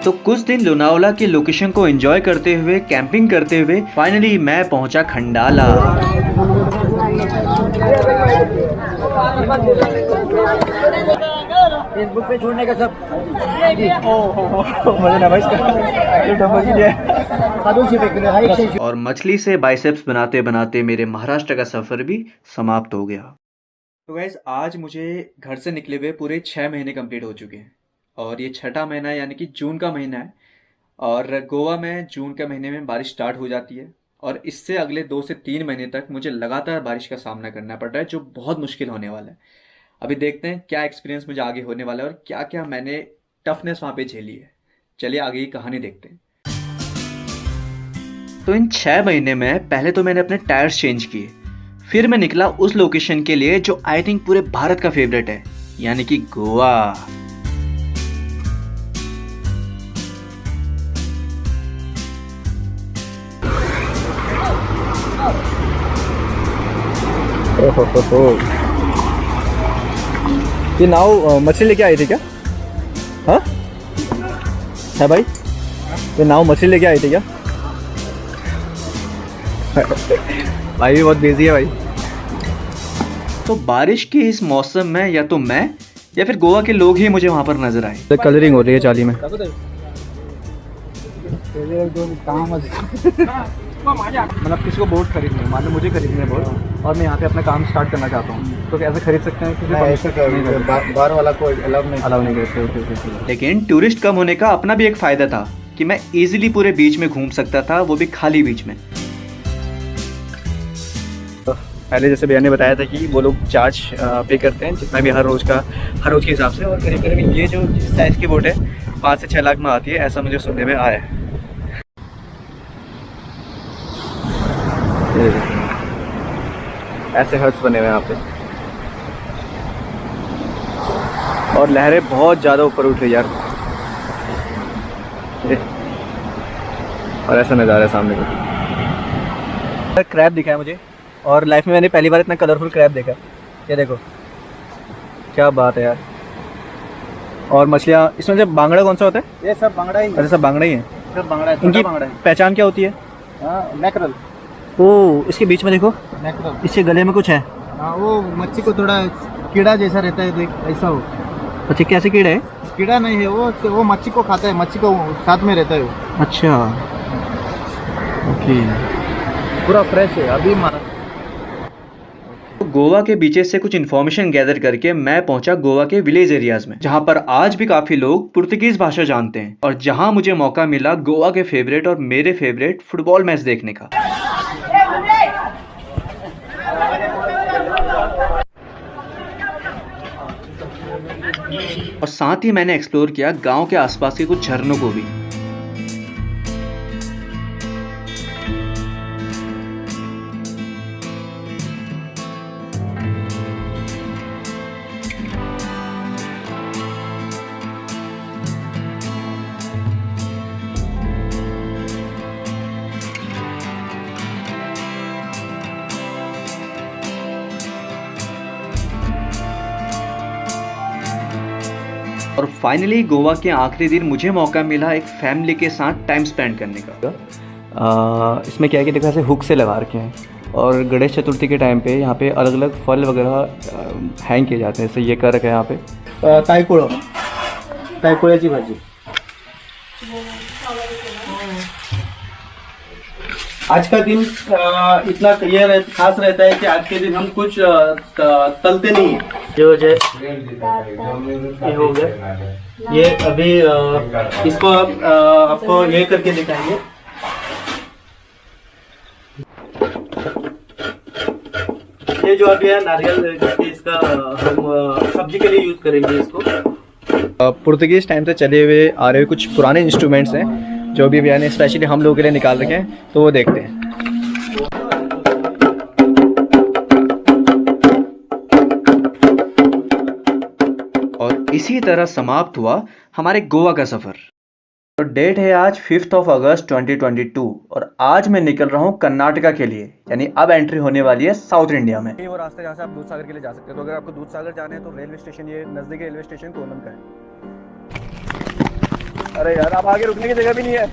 तो कुछ दिन लोनावला की लोकेशन को एंजॉय करते हुए, कैंपिंग करते हुए फाइनली मैं पहुंचा खंडाला। फेसबुक पे छोड़ने का सब और मछली से बाइसेप्स बनाते बनाते मेरे महाराष्ट्र का सफर भी समाप्त हो गया। तो गाइस आज मुझे घर से निकले हुए पूरे 6 महीने कंप्लीट हो चुके हैं और ये छठा महीना है, यानी कि जून का महीना है। और गोवा में जून के महीने में बारिश स्टार्ट हो जाती है और इससे अगले 2 से 3 महीने तक मुझे लगातार बारिश का सामना करना पड़ रहा है, जो बहुत मुश्किल होने वाला है। अभी देखते हैं क्या एक्सपीरियंस मुझे आगे होने वाला है और क्या क्या मैंने टफनेस वहाँ पे झेली है। चलिए आगे की कहानी देखते हैं। तो इन 6 महीने में पहले तो मैंने अपने टायर्स चेंज किए, फिर मैं निकला उस लोकेशन के लिए जो आई थिंक पूरे भारत का फेवरेट है, यानी कि गोवा। ये नाव मछली लेके आई थी क्या? हाँ है भाई, ये नाव मछली लेके आई थी क्या? भाई भी बहुत बिजी है भाई। तो बारिश के इस मौसम में या तो मैं या फिर गोवा के लोग ही मुझे वहां पर नजर आए। तो कलरिंग हो रही है चाली में। मतलब किसी को बोट खरीदनी है, मान लो मुझे खरीदनी है बोट और मैं यहाँ पे अपना काम स्टार्ट करना चाहता हूँ, तो कैसे खरीद सकते हैं? बाहर वाला को अलाउ नहीं करते। लेकिन टूरिस्ट कम होने का अपना भी एक फायदा था कि मैं इजीली पूरे बीच में घूम सकता था, वो भी खाली बीच में। पहले जैसे भैया ने बताया था कि वो लोग चार्ज पे करते हैं जितना भी हर रोज़ के हिसाब से, और करीब करीब ये जो साइज़ की बोट है 5 से 6 लाख में आती है, ऐसा मुझे सुनने में आया है। ऐसे हट्स बने हुए हैं यहाँ पे और लहरें बहुत ज़्यादा ऊपर उठ रही यार, और ऐसा नज़ारा है सामने का। क्रैब दिखा है मुझे और लाइफ में मैंने पहली बार इतना कलरफुल क्रैब देखा। ये देखो क्या बात है यार। और मछलियाँ इसमें से बांगड़ा कौन सा होता है? ये सब बांगड़ा ही। अच्छा सब बांगड़ा ही है, सब बांगड़ा है। इनकी पहचान क्या होती है? मैकरल। ओ इसके बीच में देखो, इसके गले में कुछ है। वो मच्छी को थोड़ा कीड़ा जैसा रहता है, देख ऐसा हो। अच्छा कैसे कीड़ा है? कीड़ा नहीं है वो मच्छी को खाता है, मच्छी को साथ में रहता है वो। अच्छा ओके, पूरा फ्रेश है अभी मारा। तो गोवा के बीचेस से कुछ इन्फॉर्मेशन गैदर करके मैं पहुंचा गोवा के विलेज एरियाज में, जहां पर आज भी काफी लोग पुर्तगीज भाषा जानते हैं और जहां मुझे मौका मिला गोवा के फेवरेट और मेरे फेवरेट फुटबॉल मैच देखने का। और साथ ही मैंने एक्सप्लोर किया गांव के आसपास के कुछ झरनों को भी। और फाइनली गोवा के आखिरी दिन मुझे मौका मिला एक फैमिली के साथ टाइम स्पेंड करने का। इसमें क्या है कि देखो ऐसे हुक से लगा रखे हैं और गणेश चतुर्थी के टाइम पे यहाँ पे अलग अलग फल वगैरह हैंग किए जाते हैं। जैसे ये कर रखा है यहाँ पे तायकुळ्याची भाजी। आज का दिन इतना ये खास रहता है कि आज के दिन हम कुछ तलते नहीं है। जो ये हो गया ये अभी इसको आपको ये करके दिखाएंगे। ये जो अभी है नारियल, इसका हम सब्जी के लिए यूज करेंगे इसको। पुर्तगीज टाइम से चले हुए आ रहे हुए कुछ पुराने इंस्ट्रूमेंट्स हैं जो भी भैया ने स्पेशली हम लोगों के लिए निकाल रखे हैं, तो वो देखते हैं। और इसी तरह समाप्त हुआ हमारे गोवा का सफ़र। तो डेट है आज 5 अगस्त 2022 और आज मैं निकल रहा हूँ कर्नाटका के लिए, यानी अब एंट्री होने वाली है साउथ इंडिया में। ये वो रास्ता जहाँ से आप दूध सागर के लिए जा सकते हैं। तो अगर आपको दूध सागर जाना है तो रेलवे स्टेशन, ये नज़दीकी रेलवे स्टेशन कोलम का है। अरे यार, अब आगे रुकने की जगह भी नहीं है,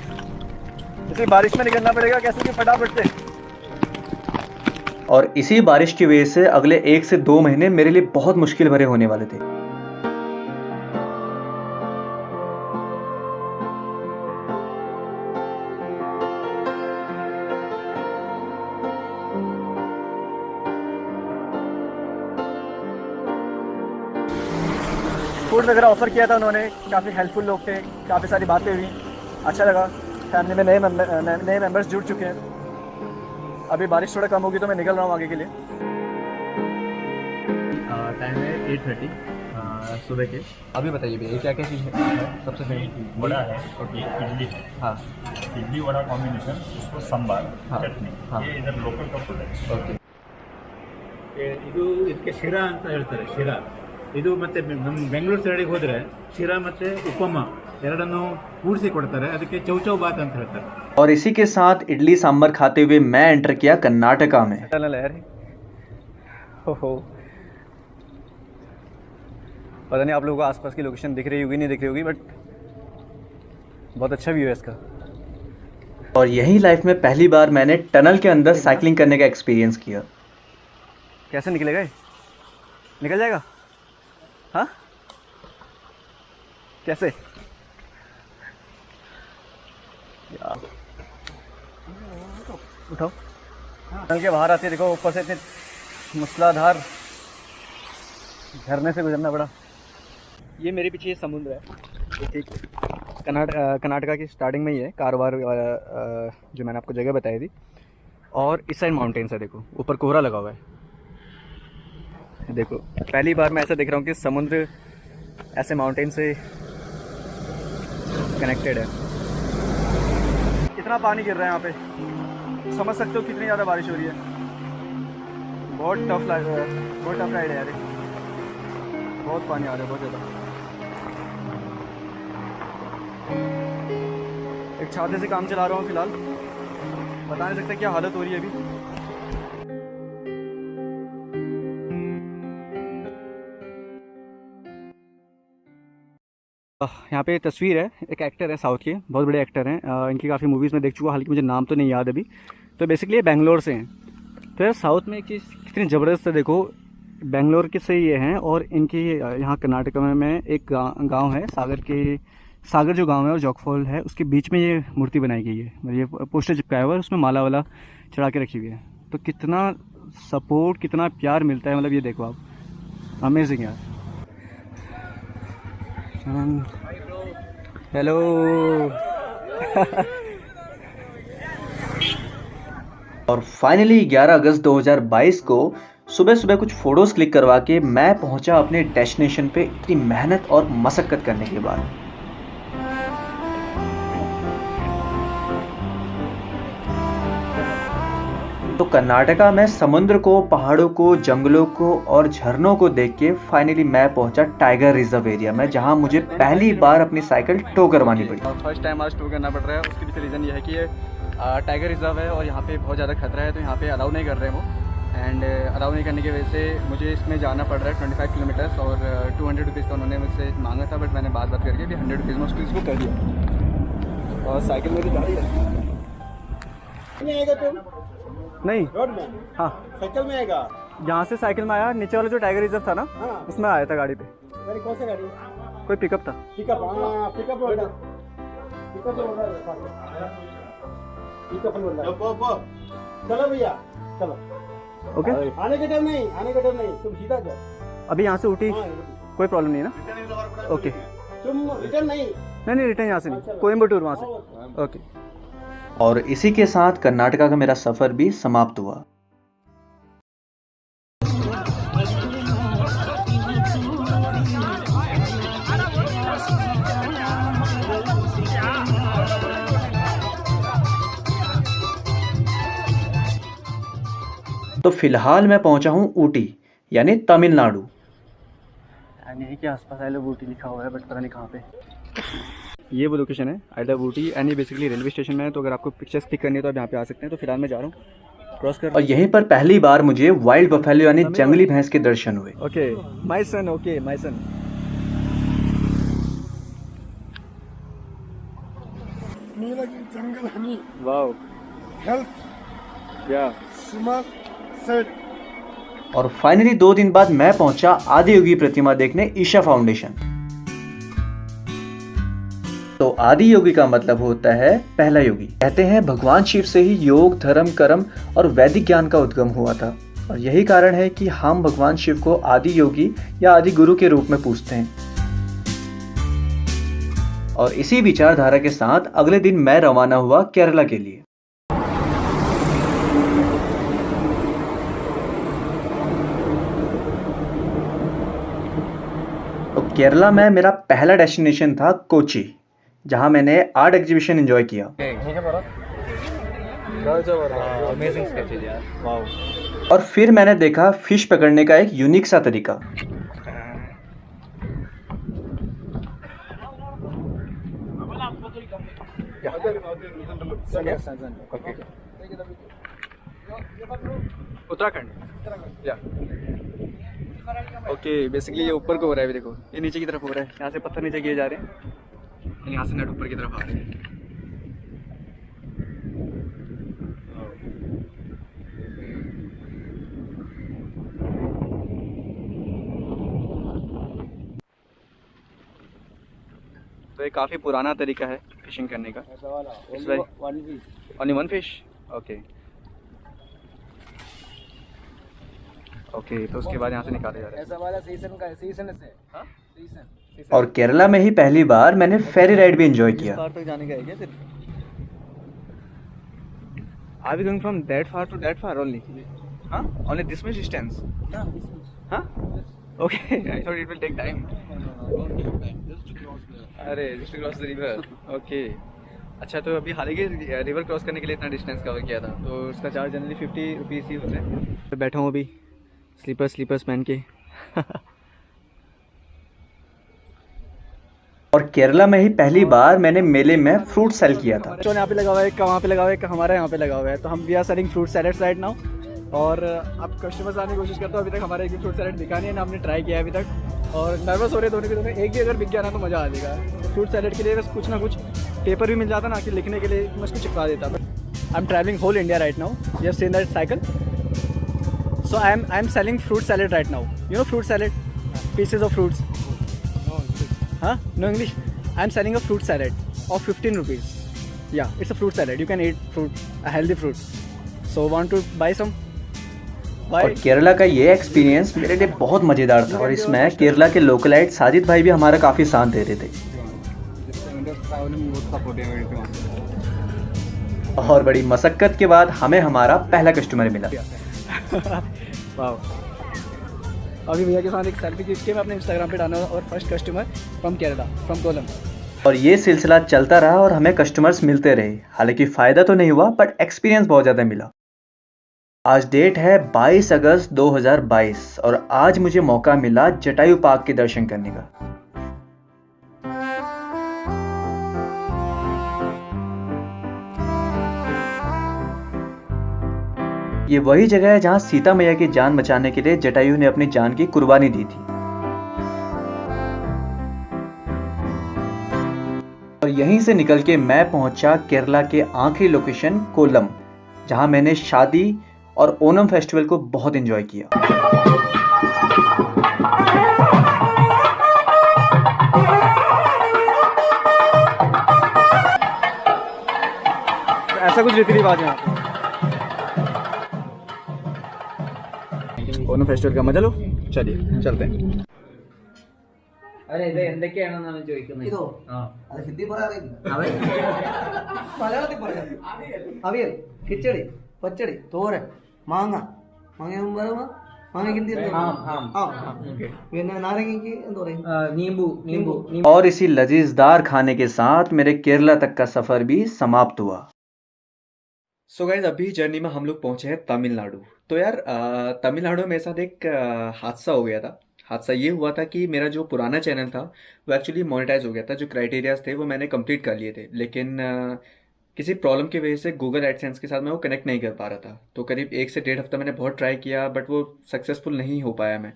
इसी बारिश में निकलना पड़ेगा कैसे भी फटाफट से। और इसी बारिश की वजह से अगले 1 से 2 महीने मेरे लिए बहुत मुश्किल भरे होने वाले थे। फूड वगैरह ऑफर किया था उन्होंने, काफ़ी हेल्पफुल लोग थे, काफ़ी सारी बातें हुई, अच्छा लगा। फैमिली में नए मेंबर्स जुड़ चुके हैं। अभी बारिश थोड़ा कम होगी तो मैं निकल रहा हूँ आगे के लिए। टाइम है 8:30 सुबह के। अभी बताइए भैया क्या क्या चीज़ है सबसे फेमस? वड़ा है, इडली है। हाँ, इडली वड़ा कॉम्बिनेशन, उसको सांबार, हाँ, चटनी। हाँ। ये इधर लोकल का फूड है। ओके। ಇದು ಇದಕ್ಕೆ ಶಿರಾ ಅಂತ ಹೇಳ್ತಾರೆ, ಶಿರಾ। ಇದು ಮತ್ತೆ ನಮ್ಮ ಬೆಂಗಳೂರು ಸೈಡಿಗೆ ಹೋದರೆ ಶಿರಾ ಮತ್ತು ಉಪ್ಪಮ್ಮ ಎರಡನ್ನು ಕೂಡಿಸಿ ಕೊಡ್ತಾರೆ, ಅದಕ್ಕೆ ಚೌಚೌ ಬಾತ್ ಅಂತ ಹೇಳ್ತಾರೆ। और इसी के साथ इडली सांभर खाते हुए मैं एंटर किया कर्नाटका में। पता नहीं आप लोगों को आसपास की लोकेशन दिख रही होगी नहीं दिख रही होगी, बट बहुत अच्छा व्यू है इसका। और यही लाइफ में पहली बार मैंने टनल के अंदर साइकिलिंग करने का एक्सपीरियंस किया। कैसे निकलेगा ये? निकल जाएगा? हाँ, कैसे यार? उठाओ। टनल के बाहर आते देखो, ऊपर से इतने मूसलाधार झरने से गुजरना पड़ा। ये मेरे पीछे समुद्र है, ठीक कर्नाटका की स्टार्टिंग में ही है, कारवार जो मैंने आपको जगह बताई थी। और इस साइड माउंटेन्स है, देखो ऊपर कोहरा लगा हुआ है। देखो पहली बार मैं ऐसा देख रहा हूँ कि समुद्र ऐसे माउंटेन से कनेक्टेड है। कितना पानी गिर रहा है यहाँ पे, समझ सकते हो कितनी ज़्यादा बारिश हो रही है। बहुत टफ राइड है यार, बहुत पानी आ रहा है, बहुत ज़्यादा। एक छाते से काम चला रहा हूँ फिलहाल, बता नहीं सकता क्या हालत हो रही है अभी। यहाँ पे तस्वीर है, एक एक्टर है साउथ के, बहुत बड़े एक्टर हैं, इनकी काफ़ी मूवीज़ में देख चुका, हालांकि मुझे नाम तो नहीं याद अभी। तो बेसिकली ये बेंगलोर से हैं। तो यार साउथ में एक चीज़ कितनी ज़बरदस्त है, देखो बेंगलोर के से ये हैं और इनकी यहाँ कर्नाटका में एक गांव है, सागर जो गांव है और जॉकफॉल है, उसके बीच में ये मूर्ति बनाई गई है। मतलब ये पोस्टर चिपकाया हुआ है, उसमें माला वाला चढ़ा के रखी हुई है। तो कितना सपोर्ट, कितना प्यार मिलता है, मतलब ये देखो आप, अमेजिंग यार। हेलो और फाइनली 11 अगस्त 2022 को सुबह सुबह कुछ फोटोज क्लिक करवा के मैं पहुंचा अपने डेस्टिनेशन पे, इतनी मेहनत और मशक्कत करने के बाद। तो कर्नाटका में समुद्र को, पहाड़ों को, जंगलों को और झरनों को देख के फाइनली मैं पहुंचा टाइगर रिजर्व एरिया में, जहां मुझे पहली बार अपनी साइकिल टो करवानी पड़ी। फर्स्ट टाइम आज टो करना पड़ रहा है। उसके पीछे रीज़न ये है कि ये टाइगर रिजर्व है और यहाँ पे बहुत ज़्यादा खतरा है, तो यहाँ पे अलाउ नहीं कर रहे हैं वो। एंड अलाउ नहीं करने की वजह से मुझे इसमें जाना पड़ रहा है 25 किलोमीटर्स और 200 रुपीज़ का उन्होंने मुझसे मांगा था, बट मैंने बात करके भी 100 रुपीज़ में उसको इसको कर दिया। और साइकिल मेरी जा रही है नहीं रोड में, हाँ साइकिल में आएगा। यहाँ से साइकिल में आया, नीचे वाला जो टाइगर रिजर्व था ना, हाँ। उसमें आया था गाड़ी पे। गाड़ी कौन सी गाड़ी? कोई पिकअप था। पिकअप, हाँ पिकअप बोल रहा, पिकअप बोल रहा चलो भैया चलो। ओके, आने का टाइम नहीं, आने का टाइम नहीं, तुम सीधा जाओ। अभी यहाँ से उठी, हाँ, कोई प्रॉब्लम नहीं है ना? ओके तुम रिटर्न नहीं? नहीं रिटर्न यहाँ से नहीं, कोयम्बटूर वहाँ से। ओके। और इसी के साथ कर्नाटका का मेरा सफ़र भी समाप्त हुआ। तो फिलहाल मैं पहुंचा हूं ऊटी यानी तमिलनाडु। यहीं के आसपास आई लव ऊटी लिखा हुआ है, बट पता नहीं कहाँ पे। ये वो लोकेशन है आई लव ऊटी, एंड ये बेसिकली रेलवे स्टेशन में है। तो अगर आपको पिक्चर्स क्लिक करनी है तो आप यहाँ पे आ सकते हैं। तो फिलहाल मैं जा रहा हूँ क्रॉस कर। और यहीं पर पहली बार मुझे वाइल्ड बफेलो यानी जंगली भैंस के दर्शन हुए। Okay my son, okay my son. Wow, help या स्मार्ट सेट। और फाइनली 2 दिन बाद मैं पहुंचा आदि योगी प्रतिमा देखने ईशा फाउंडेशन। तो आदि योगी का मतलब होता है पहला योगी। कहते हैं भगवान शिव से ही योग, धर्म, कर्म और वैदिक ज्ञान का उद्गम हुआ था। और यही कारण है कि हम भगवान शिव को आदि योगी या आदि गुरु के रूप में पूजते हैं। और इसी विचारधारा के साथ अगले दिन मैं रवाना हुआ केरला के लिए। तो केरला में मेरा पहला डेस्टिनेशन था कोची, जहां मैंने आर्ट एग्जीबिशन एंजॉय किया। और फिर मैंने देखा फिश पकड़ने का एक यूनिक सा तरीका। उत्तराखंड। ओके बेसिकली ये ऊपर को हो रहा है, अभी देखो ये नीचे की तरफ हो रहा है। यहाँ से पत्थर नीचे किए जा रहे हैं, यहाँ से नट ऊपर की तरफ आ रहे हैं। तो ये काफ़ी पुराना तरीका है फिशिंग करने का। Only one fish. Okay okay, तो उसके बाद यहाँ से निकाले जा रहे हैं। ऐसा वाला सीजन का सीजन से, हाँ सीजन। और केरला में ही पहली बार मैंने फेरी राइड भी एंजॉय किया। फार तक जाने का है क्या सिर्फ? Are we going from that far to that far only? Huh? Only this much distance? Yeah, this much. Huh? Okay, I thought it will take time. अरे just to cross the river. Okay. अच्छा, तो अभी हाल ही river cross करने के लिए इतना distance cover किया था, तो उसका चार्ज जनरली 50 रुपीज़ ही होता है। तो बैठा हूँ अभी स्लीपर्स पहन के। और केरला में ही पहली बार मैंने मेले में फ्रूट सेल किया था। तो यहाँ पे लगा हुआ है, वहाँ पे लगा हुआ है, हमारे यहाँ पे लगा हुआ है। तो हम we are selling fruit salads right now. और आप कस्टमर्स आने की कोशिश करते हो। अभी तक हमारा एक भी फ्रूट सैलेड दिखा नहीं है ना, हमने ट्राई किया है अभी तक। और नर्वस हो रहे दोनों के दोनों। एक भी अगर बिक गया ना तो मज़ा आ जाएगा। फ्रूट सैलेड के लिए बस कुछ ना कुछ पेपर भी मिल जाता ना कि लिखने के लिए, मैं उसको चिपका देता। But I am travelling whole India right now, you have seen that cycle. So I am selling fruit salad right now. You know fruit salad? Pieces of fruits. Huh? No English? I am selling a fruit salad of 15 rupees. Yeah, it's a fruit salad. You can eat fruit, a healthy fruit. So want to buy some? Buy. और केरला का ये experience मेरे लिए बहुत मज़ेदार था। और इसमें केरला के लोकलाइट साजिद भाई भी हमारा काफ़ी साथ दे रहे थे। और बड़ी मशक्क़त के बाद हमें हमारा पहला कस्टमर मिला। वाओ, अभी भैया के साथ एक सेल्फी खींच के मैं अपने इंस्टाग्राम पे डालना। और first customer from Kerala, from Kollam. और ये सिलसिला चलता रहा और हमें कस्टमर्स मिलते रहे। हालांकि फ़ायदा तो नहीं हुआ, बट एक्सपीरियंस बहुत ज़्यादा मिला। आज डेट है 22 अगस्त 2022 और आज मुझे मौका मिला जटायु पार्क के दर्शन करने का। ये वही जगह है जहां सीता मैया की जान बचाने के लिए जटायु ने अपनी जान की कुर्बानी दी थी। और यहीं से निकल के मैं पहुंचा केरला के आखिरी लोकेशन कोल्लम, जहां मैंने शादी और ओनम फेस्टिवल को बहुत एंजॉय किया। ऐसा कुछ रीति रिवाज है। ओनम फेस्टिवल का मजा लो, चलिए चलते हैं। അതെ ഇത് എന്തൊക്കെയാണെന്നാണ് ചോദിക്കുന്നത്. ഇതോ അത് ഹിന്ദി പറയാറില്ല. മലയാളത്തിൽ പറയാം. അവിയൽ, കിച്ചടി, പച്ചടി, തോരൻ, മാങ്ങ. മാങ്ങ മാങ്ങയ്ക്ക് എന്ത് പിന്നെ നാരങ്ങയ്ക്ക് എന്താ പറയും? നീമ്പു. और इसी लजीजदार खाने के साथ मेरे केरला तक का सफर भी समाप्त हुआ। सो गाइस अभी जर्नी में हम लोग पहुंचे हैं तमिलनाडु। तो यार तमिलनाडु में मेरे साथ एक हादसा हो गया था। हादसा ये हुआ था कि मेरा जो पुराना चैनल था वो एक्चुअली मोनेटाइज हो गया था। जो क्राइटेरियाज थे वो मैंने कंप्लीट कर लिए थे, लेकिन किसी प्रॉब्लम की वजह से गूगल एडसेंस के साथ मैं वो कनेक्ट नहीं कर पा रहा था। तो करीब 1 से 1.5 हफ्ता मैंने बहुत ट्राई किया, बट वो सक्सेसफुल नहीं हो पाया मैं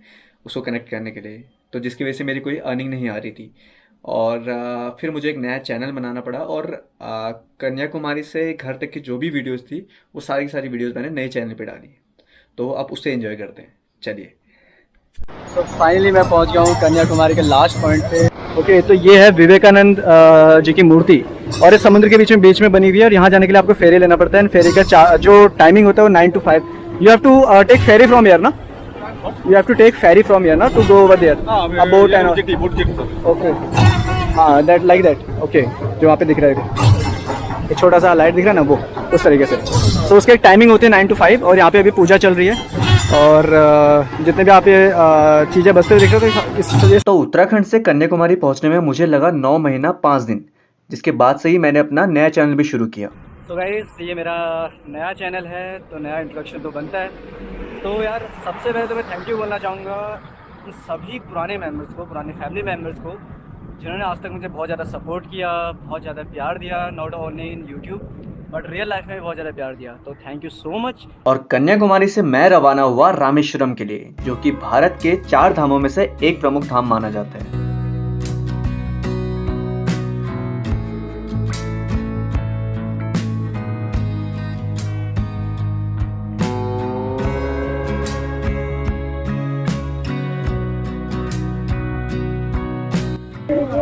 उसको कनेक्ट करने के लिए, तो जिसकी वजह से मेरी कोई अर्निंग नहीं आ रही थी। और फिर मुझे एक नया चैनल बनाना पड़ा, और कन्याकुमारी से घर तक की जो भी वीडियोस थी वो सारी की सारी वीडियोस मैंने नए चैनल पे डाली। तो आप उससे एंजॉय करते हैं, चलिए। तो फाइनली मैं पहुंच गया हूँ कन्याकुमारी के लास्ट पॉइंट पे। ओके, तो ये है विवेकानंद जी की मूर्ति, और इस समुद्र के बीच में बनी हुई है। और यहाँ जाने के लिए आपको फेरी लेना पड़ता है। फेरी का जो टाइमिंग होता है वो 9 to 5। You have to take ferry from here ना, you have to take ferry from here ना to go over there. Boat and okay, हाँ दैट लाइक दैट। ओके, जो वहाँ पे दिख रहा है ये छोटा सा लाइट दिख रहा है ना, वो उस तरीके से। तो उसकी एक टाइमिंग होती है 9 to 5, और यहाँ पे अभी पूजा चल रही है। और जितने भी आप ये चीज़ें बसते हुए देख रहे हो, तो तो उत्तराखंड से कन्याकुमारी पहुंचने में मुझे लगा 9 महीना 5 दिन, जिसके बाद से ही मैंने अपना नया चैनल भी शुरू किया। तो गाइस ये मेरा नया चैनल है, तो नया इंट्रोडक्शन तो बनता है। तो यार सबसे पहले तो मैं थैंक यू बोलना चाहूँगा उन सभी पुराने मेम्बर्स को, पुराने फैमिली मेम्बर्स को, जिन्होंने आज तक मुझे बहुत ज़्यादा सपोर्ट किया, बहुत ज़्यादा प्यार दिया, not only in YouTube but real life में भी बहुत ज़्यादा प्यार दिया। तो थैंक यू सो मच। और कन्याकुमारी से मैं रवाना हुआ रामेश्वरम के लिए, जो कि भारत के 4 धामों में से एक प्रमुख धाम माना जाता है।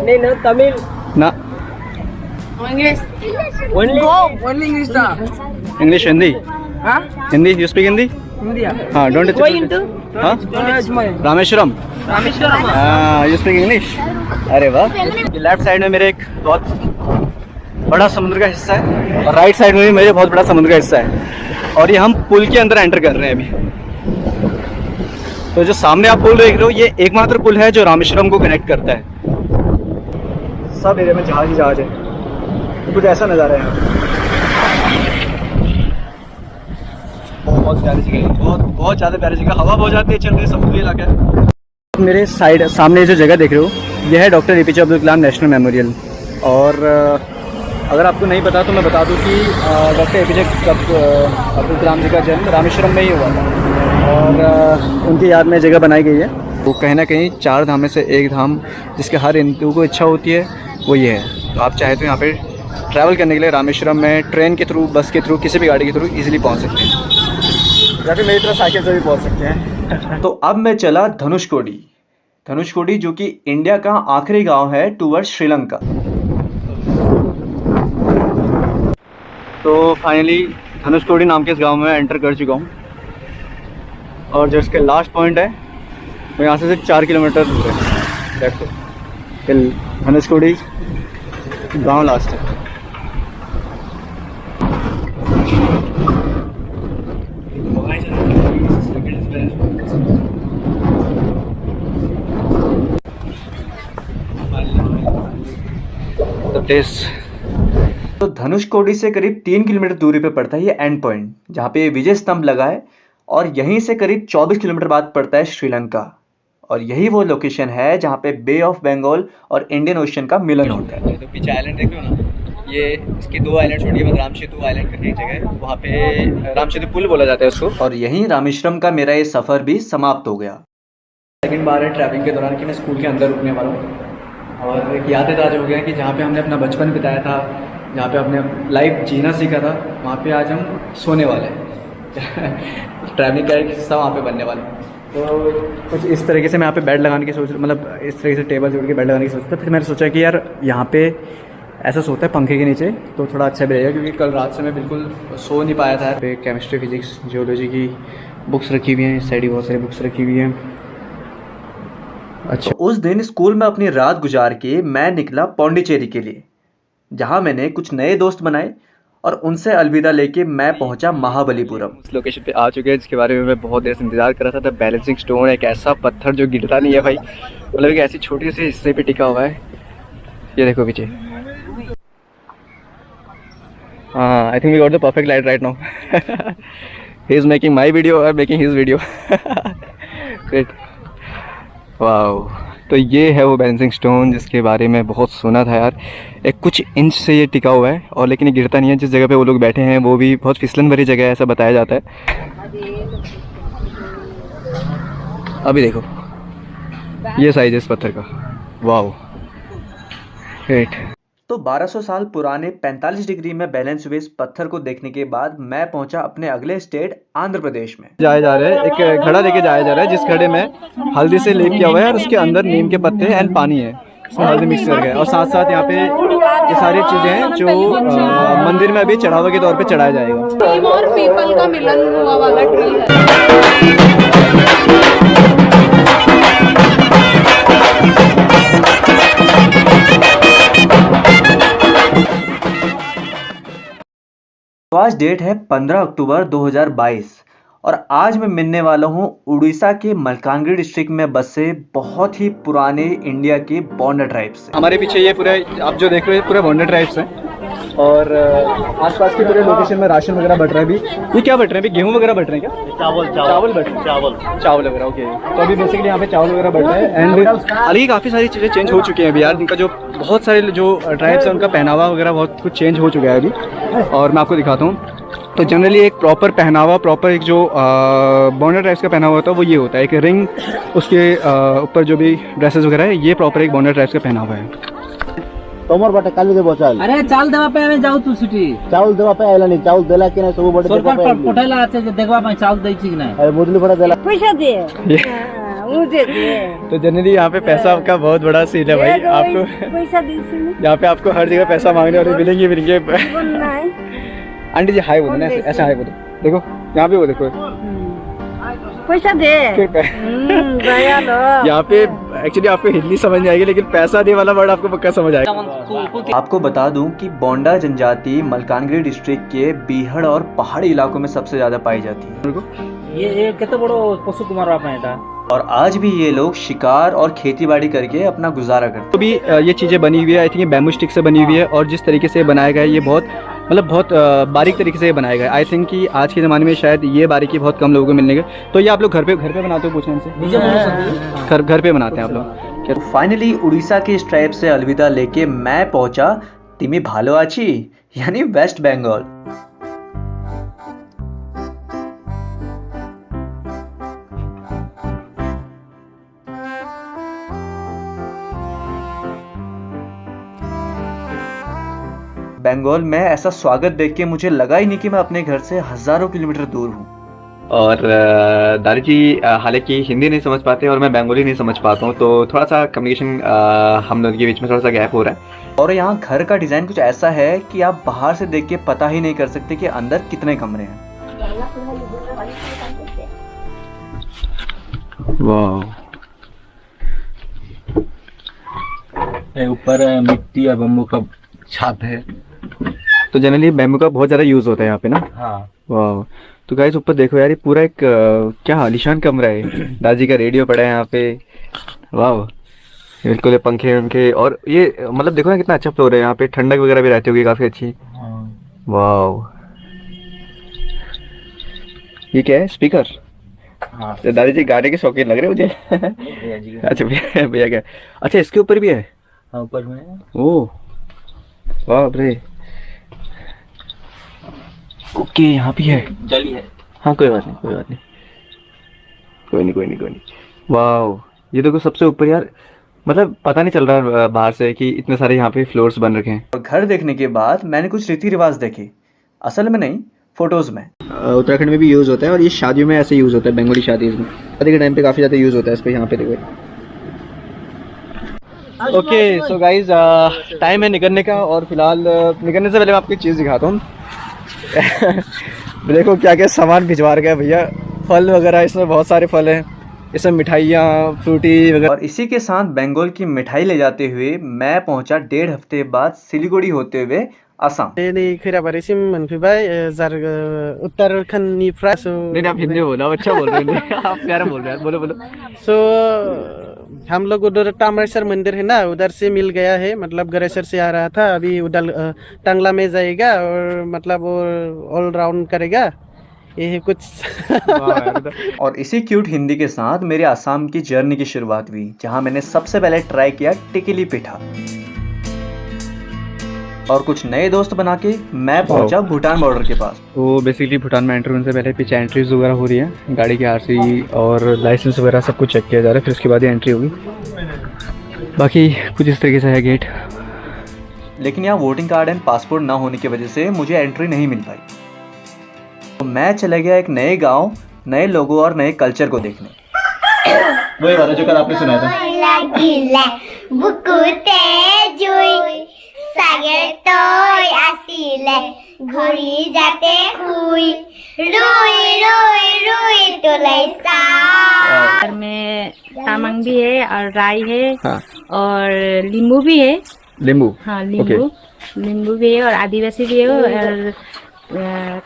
नहीं ना तमिल ना इंग्लिश ओनली इंग्लिश था। English, Hindi, Hindi you speak Hindi? हाँ, डोंट हाँ रामेश्वरम, हाँ यू स्पीक इंग्लिश। अरे वाह। लेफ्ट साइड में मेरे एक बहुत बड़ा समुद्र का हिस्सा है, और राइट साइड में भी मेरे बहुत बड़ा समुद्र का हिस्सा है, और ये हम पुल के अंदर एंटर कर रहे हैं अभी। तो जो सामने आप पुल देख रहे हो, ये एकमात्र पुल है जो रामेश्वरम को कनेक्ट करता है। सब एरिया में जहाज ही जहाज है, तो कुछ ऐसा नज़ारा है। बहुत प्यारी जगह, बहुत ज़्यादा प्यारी जगह, हवा बहुत जाती है, चल रही समुद्री इलाका है। मेरे साइड सामने जो जगह देख रहे हो, यह है doctor APJ Abdul Kalam national memorial. और अगर आपको नहीं पता तो मैं बता दूं कि डॉक्टर APJ अब्दुल कलाम जी का जन्म रामेश्वरम में ही हुआ था, और उनकी याद में जगह बनाई गई है। वो कहीं ना कहीं 4 धाम में से एक धाम जिसके हर हिंदू को इच्छा होती है वो ये है। तो आप चाहे तो यहाँ पे ट्रैवल करने के लिए रामेश्वरम में ट्रेन के थ्रू, बस के थ्रू, किसी भी गाड़ी के थ्रू इजीली पहुँच सकते हैं, या फिर मेरी तरह साइकिल से भी पहुँच सकते हैं। तो अब मैं चला धनुषकोडी। धनुषकोडी जो कि इंडिया का आखिरी गांव है टूवर्ड्स श्रीलंका। तो फाइनली धनुषकोडी नाम के इस गांव में एंटर कर चुका हूँ, और जो इसके लास्ट पॉइंट है वो यहाँ से सिर्फ 4 किलोमीटर दूर है। धनुषकोडी गांव लास्ट है। तो धनुषकोडी से करीब 3 किलोमीटर दूरी पे पड़ता है ये एंड पॉइंट, जहाँ पे विजय स्तंभ लगा है, और यहीं से करीब 24 किलोमीटर बाद पड़ता है श्रीलंका। और यही वो लोकेशन है जहाँ पे बे ऑफ बंगाल और इंडियन ओशन का मिलन होता है। तो पीछे आइलैंड देख लो ना, ये इसकी 2 आइलैंड छोड़ी है, रामसेतु आइलैंड करके एक जगह है, वहाँ पे रामसेतु पुल बोला जाता है उसको। और यहीं रामेश्वरम का मेरा ये सफ़र भी समाप्त हो गया। सेकंड बार है ट्रैवलिंग के दौरान कि मैं स्कूल के अंदर रुकने वाला हूँ, और एक यादें ताज़ा हो गया कि जहाँ पे हमने अपना बचपन बिताया था, जहाँ पे अपने लाइफ जीना सीखा था, वहाँ पे आज हम सोने वाले हैं। ट्रैवलिंग का एक हिस्सा वहाँ पे बनने वाला है। तो कुछ इस तरीके से मैं यहाँ पे बेड लगाने की सोच, मतलब इस तरीके से टेबल जोड़ के बेड लगाने की सोचता। फिर मैंने सोचा कि यार यहाँ पे ऐसा सोता है पंखे के नीचे तो थोड़ा अच्छा भी रहेगा, क्योंकि कल रात से मैं बिल्कुल सो नहीं पाया था। पे केमिस्ट्री, फिजिक्स, जियोलॉजी की बुक्स रखी हुई हैं, इस साइड ही बहुत सारी बुक्स रखी हुई हैं। अच्छा। तो उस दिन स्कूल में अपनी रात गुजार के मैं निकला पौंडीचेरी के लिए, जहां मैंने कुछ नए दोस्त बनाए और उनसे अलविदा लेके मैं पहुंचा महाबलीपुरम। उस लोकेशन पे आ चुके हैं जिसके बारे में मैं बहुत देर से इंतजार कर रहा था। द बैलेंसिंग स्टोन, एक ऐसा पत्थर जो गिरता नहीं है भाई, मतलब एक ऐसी छोटी सी हिस्से पे टिका हुआ है। ये देखो पीछे। हाँ, I think we got the perfect light right now. He is making my video और making his video. Great, wow. तो ये है वो बैलेंसिंग स्टोन जिसके बारे में बहुत सुना था यार। एक कुछ इंच से ये टिका हुआ है और लेकिन ये गिरता नहीं है। जिस जगह पे वो लोग बैठे हैं वो भी बहुत फिसलन भरी जगह है, ऐसा बताया जाता है। अभी देखो ये साइज है इस पत्थर का, वाओ ग्रेट। तो 1200 साल पुराने 45 डिग्री में बैलेंस हुए इस पत्थर को देखने के बाद मैं पहुंचा अपने अगले स्टेट आंध्र प्रदेश में। जाया जा रहा है, एक घड़ा लेके जाया जा रहा है जिस घड़े में हल्दी से लेप किया हुआ है और उसके अंदर नीम के पत्ते एंड पानी है, इसमें हल्दी मिक्स करके, और साथ साथ यहाँ पे ये सारी चीजें हैं जो मंदिर में अभी चढ़ावा के तौर पे चढ़ाया जाएगा। नीम और पीपल का मिलन हुआ वाला ट्री है। तो आज डेट है 15 अक्टूबर 2022 और आज मैं मिलने वाला हूँ उड़ीसा के मलकानगिरी डिस्ट्रिक्ट में बसे बहुत ही पुराने इंडिया के बॉन्डर ट्राइब्स से। हमारे पीछे ये पूरे आप जो देख रहे हैं पूरे बॉन्डर ट्राइब्स हैं और आसपास के पूरे लोकेशन में राशन वगैरह बट रहा है। अभी ये क्या बट रहे हैं? अभी गेहूँ वगैरह बट रहे हैं क्या? चावल बट रहे हैं, चावल वगैरह। ओके, तो अभी बेसिकली यहाँ पे चावल वगैरह बट रहे हैं एंड हालांकि काफ़ी सारी चीज़ें चेंज हो चुकी हैं अभी यार। इनका जो बहुत सारे जो ट्राइब्स हैं उनका पहनावा वगैरह बहुत कुछ चेंज हो चुका है अभी, और मैं आपको दिखाता हूँ। तो जनरली एक प्रॉपर पहनावा, प्रॉपर एक जो बॉन्डर ट्राइब्स का पहनावा होता है वो ये होता है, एक रिंग, उसके ऊपर जो भी ड्रेसेस वगैरह है, ये प्रॉपर एक बॉन्डर ट्राइब्स का पहनावा है। तोमर बाटे काली देबो चाल अरे चावल देवा पे आमे जाऊ तू सिटी चावल देवा पे आइला नहीं, चावल देला कि नहीं सब बड़े सरकार पठाइला आछे जे देखबा में चावल दै छी कि नहीं, अरे मुदली बड़ा देला पैसा दे मुझे दे। तो जनरली यहाँ पे पैसा का बहुत बड़ा सीन है भाई, आपको पैसा दे, यहाँ पे आपको हर जगह पैसा मांगने और मिलेंगे। आंटी जी हाय बोलो ना, ऐसा हाय बोलो, देखो यहाँ पे वो देखो पैसा दे। यहाँ पे एक्चुअली आपको हिंदी समझ नहीं आएगी लेकिन पैसा दे वाला वर्ड आपको पक्का समझ आएगा। आपको बता दूं कि बोंडा जनजाति मलकानगिरी डिस्ट्रिक्ट के बीहड़ और पहाड़ी इलाकों में सबसे ज्यादा पाई जाती है। ये कितना बड़ो पशु कुमार आपने और आज भी ये लोग शिकार और खेती बाड़ी करके अपना गुजारा करते हैं। तो भी ये चीज़ें बनी हुई है, आई थिंक ये बैम्बू स्टिक से बनी हुई है और जिस तरीके से बनाया गया है ये बहुत मतलब बहुत बारीक तरीके से बनाया गया है। आई थिंक कि आज के ज़माने में शायद ये बारीकी बहुत कम लोगों को मिलने के। तो ये आप लोग घर पे बनाते हो? पूछने से घर पे बनाते हैं आप लोग। फाइनली उड़ीसा के इस ट्राइब से अलविदा लेके मैं पहुंचा तिमी भालोआची यानी वेस्ट बंगाल। बंगाल में ऐसा स्वागत देख के मुझे लगा ही नहीं कि मैं अपने घर से हजारों किलोमीटर दूर हूँ। और दादी जी हालांकि हिंदी नहीं समझ पाते और मैं बंगाली नहीं समझ पाता हूँ, तो थोड़ा सा कम्युनिकेशन हम लोगों के बीच में थोड़ा सा गैप हो रहा है। और यहाँ घर का डिज़ाइन कुछ ऐसा है कि आप बाहर से देख के पता ही नहीं कर सकते कि अंदर कितने कमरे हैं। वाह, ऊपर मिट्टी और बम्बू का छाप है। तो जनरली बैम्बू का बहुत ज़्यादा यूज़ होता है यहाँ पे ना। हाँ। वाह, तो गाइस ऊपर देखो यार, ये पूरा एक क्या आलीशान कमरा है। दादी का रेडियो पड़ा है यहाँ पे। वाह, बिल्कुल पंखे उनके, और ये मतलब देखो ना कितना अच्छा फ्लोर है यहाँ पे, ठंडक वगैरह भी रहती होगी काफ़ी अच्छी। वाह, ये क्या है? स्पीकर। हाँ। तो दादी जी गाने के शौकीन लग रहे मुझे। अच्छा भैया क्या? अच्छा इसके ऊपर भी है? हाँ, ऊपर में। ओह वाह रे, ओके यहाँ भी है, जली है। हाँ कोई बात नहीं। वाह, ये देखो सबसे ऊपर यार, मतलब पता नहीं चल रहा बाहर से कि इतने सारे यहाँ पे फ्लोर्स बन रखे हैं। और घर देखने के बाद मैंने कुछ रीति रिवाज देखे, असल में नहीं फोटोज में। उत्तराखंड में भी यूज़ होता है और ये शादियों में ऐसे यूज़ होता है, बंगाली शादी में शादी के टाइम पे काफ़ी ज़्यादा यूज़ होता है इसको। यहाँ पे देखो। ओके सो गाइज टाइम है निकलने का, और फिलहाल निकलने से पहले मैं आपको एक चीज़ दिखाता हूँ। देखो क्या क्या सामान भिजवा गया भैया, फल वगैरह, इसमें बहुत सारे फल हैं ये सब मिठाइयाँ, फ्रूटी वगैरह। और इसी के साथ बंगाल की मिठाई ले जाते हुए मैं पहुंचा 1.5 हफ्ते बाद सिलीगुड़ी होते हुए आसाम। नहीं खैराबारिसिम मोनफैबाय उत्तराखंडनिफ्राय। नहीं आप हिंदी बोलो, अच्छा बोल रहे हैं आप, प्यारा बोल रहे हैं, बोलो बोलो। सो हम लोग उधर टामरेश्वर मंदिर है ना, उधर से मिल गया है, मतलब गरेश्वर से आ रहा था, अभी उधर टांगला में जाएगा और मतलब वो ऑल राउंड करेगा, ये है कुछ। और इसी क्यूट हिंदी के साथ मेरे आसाम की जर्नी की शुरुआत हुई, जहां मैंने सबसे पहले ट्राई किया टिकिली पिठा और कुछ नए दोस्त बना के मैं पहुंचा भूटान बॉर्डर के पास। तो बेसिकली भूटान में एंट्री होने से पहले पीछे एंट्रीज वगैरह हो रही है, गाड़ी की आरसी और लाइसेंस वगैरह सब कुछ चेक किया जा रहा है, फिर उसके बाद ही एंट्री होगी। बाकी कुछ इस तरीके से है गेट। लेकिन यहाँ वोटिंग कार्ड एंड पासपोर्ट ना होने की वजह से मुझे एंट्री नहीं मिल पाई, तो मैं चला गया एक नए गांव, नए लोगों और नए कल्चर को देखने। वही वाला जो कल आपने सुनाया था। में तामांग भी है और राई है। हाँ। और लींबू भी है। लींबू? हाँ लींबू। लींबू भी है और आदिवासी भी है और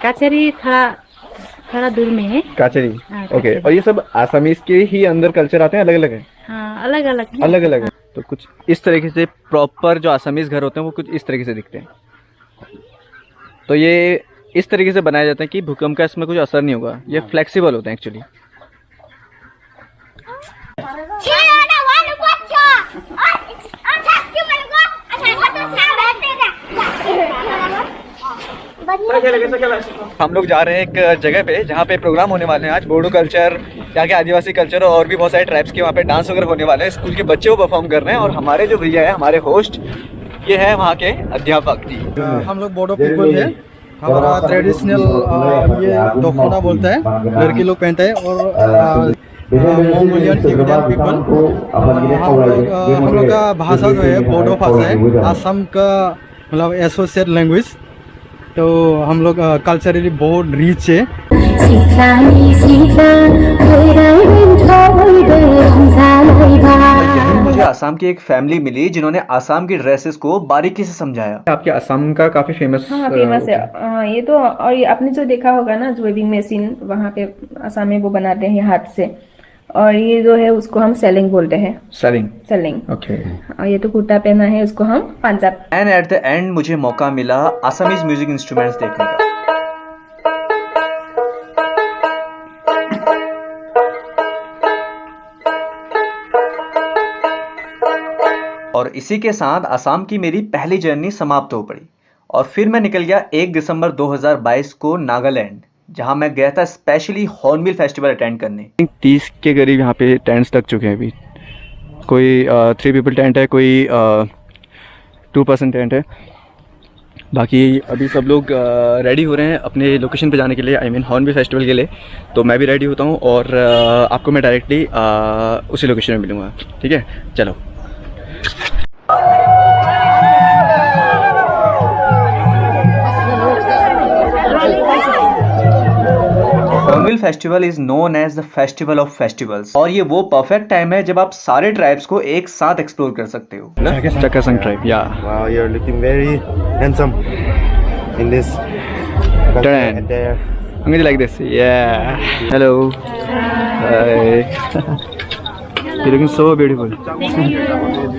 काचरी थोड़ा दूर में है। काचरी। ओके। और ये सब आसामीज के ही अंदर कल्चर आते हैं, अलग अलग है? हाँ अलग अलग है। तो कुछ इस तरीके से प्रॉपर जो आसामीज घर होते हैं वो कुछ इस तरीके से दिखते हैं। तो ये इस तरीके से बनाए जाते हैं कि भूकंप का इसमें कुछ असर नहीं होगा, ये फ्लेक्सिबल होते हैं एक्चुअली। हम लोग जा रहे हैं एक जगह पे जहाँ पे प्रोग्राम होने वाले हैं आज, बोडो कल्चर, यहाँ के आदिवासी कल्चर और भी बहुत सारे ट्राइब्स के वहाँ पे डांस वगैरह होने वाले हैं। स्कूल के बच्चे वो परफॉर्म कर रहे हैं और हमारे जो भैया है, हमारे होस्ट, ये है वहाँ के अध्यापक जी। हम लोग बोडो पीपल है, हमारा ट्रेडिशनल ये दोफोना बोलता है, लड़की लोग पहनता है, और मंगोलियन टिबेटियन पीपल। हम लोग का भाषा जो है बोडो भाषा है, आसाम का मतलब एसोसिएट लैंग्वेज। तो हम लोग कल्चरली बहुत रिच है। मुझे आसाम की एक फैमिली मिली जिन्होंने आसाम की ड्रेसेस को बारीकी से समझाया। आपके आसाम का काफी फेमस। हाँ फेमस है। ये तो, और ये आपने जो देखा होगा ना जो वेविंग मशीन वहाँ पे आसाम में वो बनाते हैं हाथ से, और ये जो है उसको हम सेलिंग बोलते हैं। सेलिंग। ओके। और ये तो कुर्ता पहना है, उसको हम Punjab. And at the end मुझे मौका मिला आसामीज म्यूजिक इंस्ट्रूमेंट्स देखने का। और इसी के साथ आसाम की मेरी पहली जर्नी समाप्त हो पड़ी और फिर मैं निकल गया 1 दिसंबर 2022 को नागालैंड, जहां मैं गया था स्पेशली हॉर्नबिल फेस्टिवल अटेंड करने। 30 के करीब यहाँ पे टेंट्स लग चुके हैं अभी। कोई 3 पीपल टेंट है, कोई 2 पर्सन टेंट है। बाकी अभी सब लोग रेडी हो रहे हैं अपने लोकेशन पे जाने के लिए, आई मीन हॉर्नबिल फेस्टिवल के लिए। तो मैं भी रेडी होता हूँ और आपको मैं डायरेक्टली उसी लोकेशन में मिलूँगा। ठीक है, चलो। Hornbill festival is known as the festival of festivals, और ये वो परफेक्ट टाइम है जब आप सारे ट्राइब्स को एक साथ एक्सप्लोर कर सकते हो। चक्कासंग ट्राइब, या। Wow, you're looking very handsome in this. Turn. I'm going to like this. Yeah. Hello. Hi. You're looking so beautiful.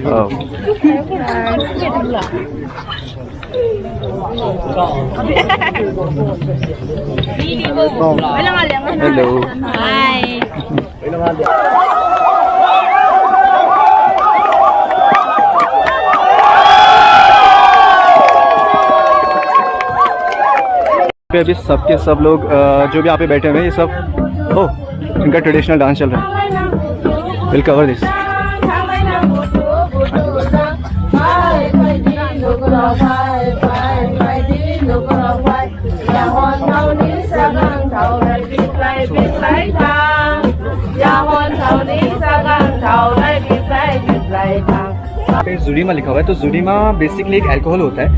Oh. Hello. Hi. अभी सबके सब लोग जो भी यहाँ पे बैठे हुए हैं, ये सब इनका ट्रेडिशनल डांस चल रहा है। Will cover this. पे जुडीमा लिखा हुआ है, तो जुडीमा बेसिकली एक अल्कोहल होता है।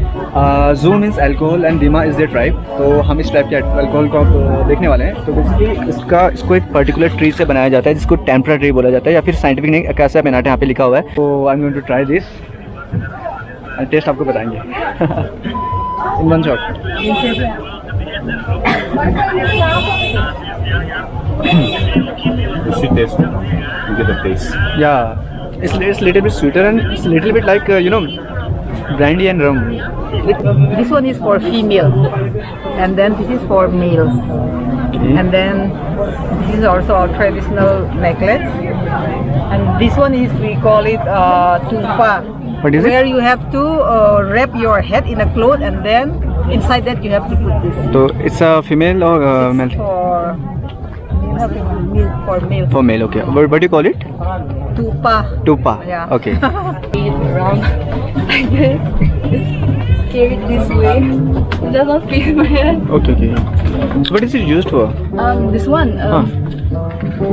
जू means alcohol and Dima is the tribe. तो हम इस टाइप के अल्कोहल को आप देखने वाले हैं। तो बेसिकली इसको एक पर्टिकुलर ट्री से बनाया जाता है जिसको टेम्परा ट्री बोला जाता है, या फिर साइंटिफिक नेम अकासिया पेनाटा यहाँ पे लिखा हुआ है। तो I am going to try this, taste आपको बताएंगे in one shot. Sweet taste. You get the taste. Yeah, it's little bit sweeter and it's little bit like brandy and rum. This one is for female, and then this is for male, and then this is also our traditional necklace, and this one is, we call it tupa. What is it? Where you have to wrap your head in a cloth, and then inside that you have to put this. So it's a female or male? For male. For male, okay. What do you call it? Tupa. Tupa. Yeah. Okay. Around like this. It's carried this way. It does not fit my head. Okay, okay. So what is it used for? This one.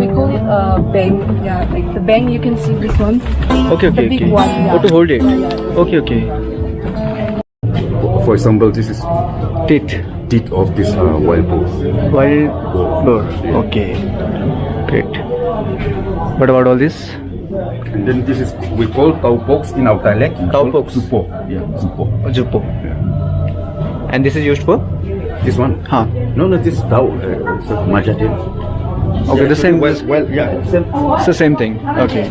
We call it bang. Yeah, like the bang. You can see this one. Okay, okay, the big okay. one. Yeah. Oh, to hold it. Okay, okay. For example, this is teeth of this wild boar. Wild boar. Okay. Great. What about all this? And then this is, we call cowpox in our dialect. Cowpox. Zupo. Yeah, zupo. Zupo. And this is used for? This one? Huh. No, this is cow. It's a majatin. Okay, the same. Well, yeah, same. It's the same thing. Okay.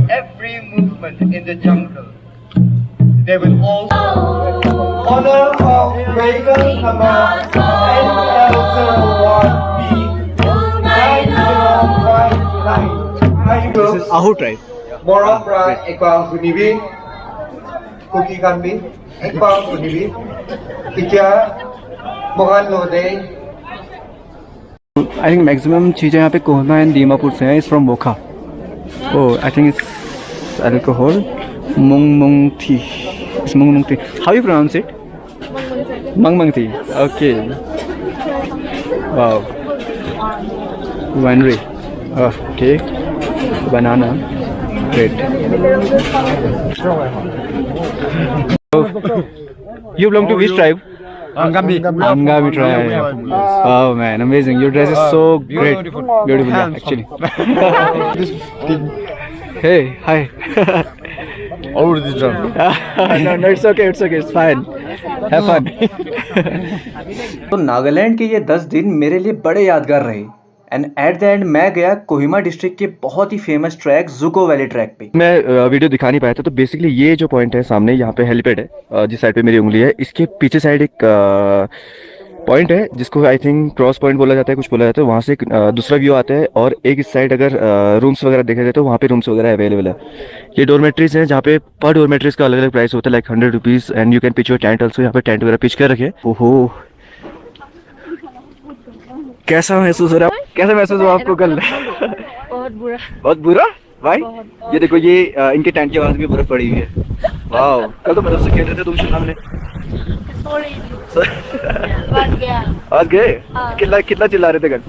Every movement in the jungle, they will also honor of Regal number 10,001B. This is Ahu tribe. Morapra Ekbang Punibi, Kuki Kambi, Ekbang Punibi, Ikya, Mohan Lode. I think maximum चीज़ें यहाँ पे Kohima and Dimapur से हैं. It's from Wokha. Oh, I think it's alcohol. Mung tea. It's mung tea. How you pronounce it? Mung tea. Okay. Wow. Winery. Okay. Banana. Great. You belong to which tribe? Angami tribe. Oh man, amazing. Your dress is so great. Beautiful, yeah, actually. Hey, hi. Already drunk. No, it's okay, it's fine. Have fun. तो नागालैंड के ये 10 दिन मेरे लिए बड़े यादगार रहे. And at the end मैं गया कोहिमा डिस्ट्रिक्ट के बहुत ही famous track Dzukou valley track पे. मैं वीडियो दिखा नहीं पाया था. तो बेसिकली ये जो पॉइंट है सामने, यहाँ पे हेलीपैड है, जिस साइड पे मेरी उंगली है, इसके पीछे साइड एक पॉइंट है जिसको आई थिंक क्रॉस पॉइंट बोला जाता है, कुछ बोला जाता है. वहाँ से एक दूसरा व्यू आता है, और एक इस साइड अगर रूम्स वगैरह देखा जाए तो वहाँ पे रूम्स वगैरह अवेलेबल है. ये डोरमेट्रीज हैं जहाँ पे पर डोरमेट्रीज का अलग अलग प्राइस होता है, like 100 rupees. And you can pitch your tent also. यहाँ पे टेंट वगैरह पिच कर रखे. ओहो, कैसा महसूस हो रहा है? कैसा महसूस हुआ आपको कल? बहुत बुरा. बहुत बुरा भाई. ये देखो, ये इनके टेंट के पास भी बर्फ पड़ी हुई है. वाह, कल तो बर्फ से खेल रहे थे तुम शिमला में. आज गए. कितना चिल्ला रहे थे कल?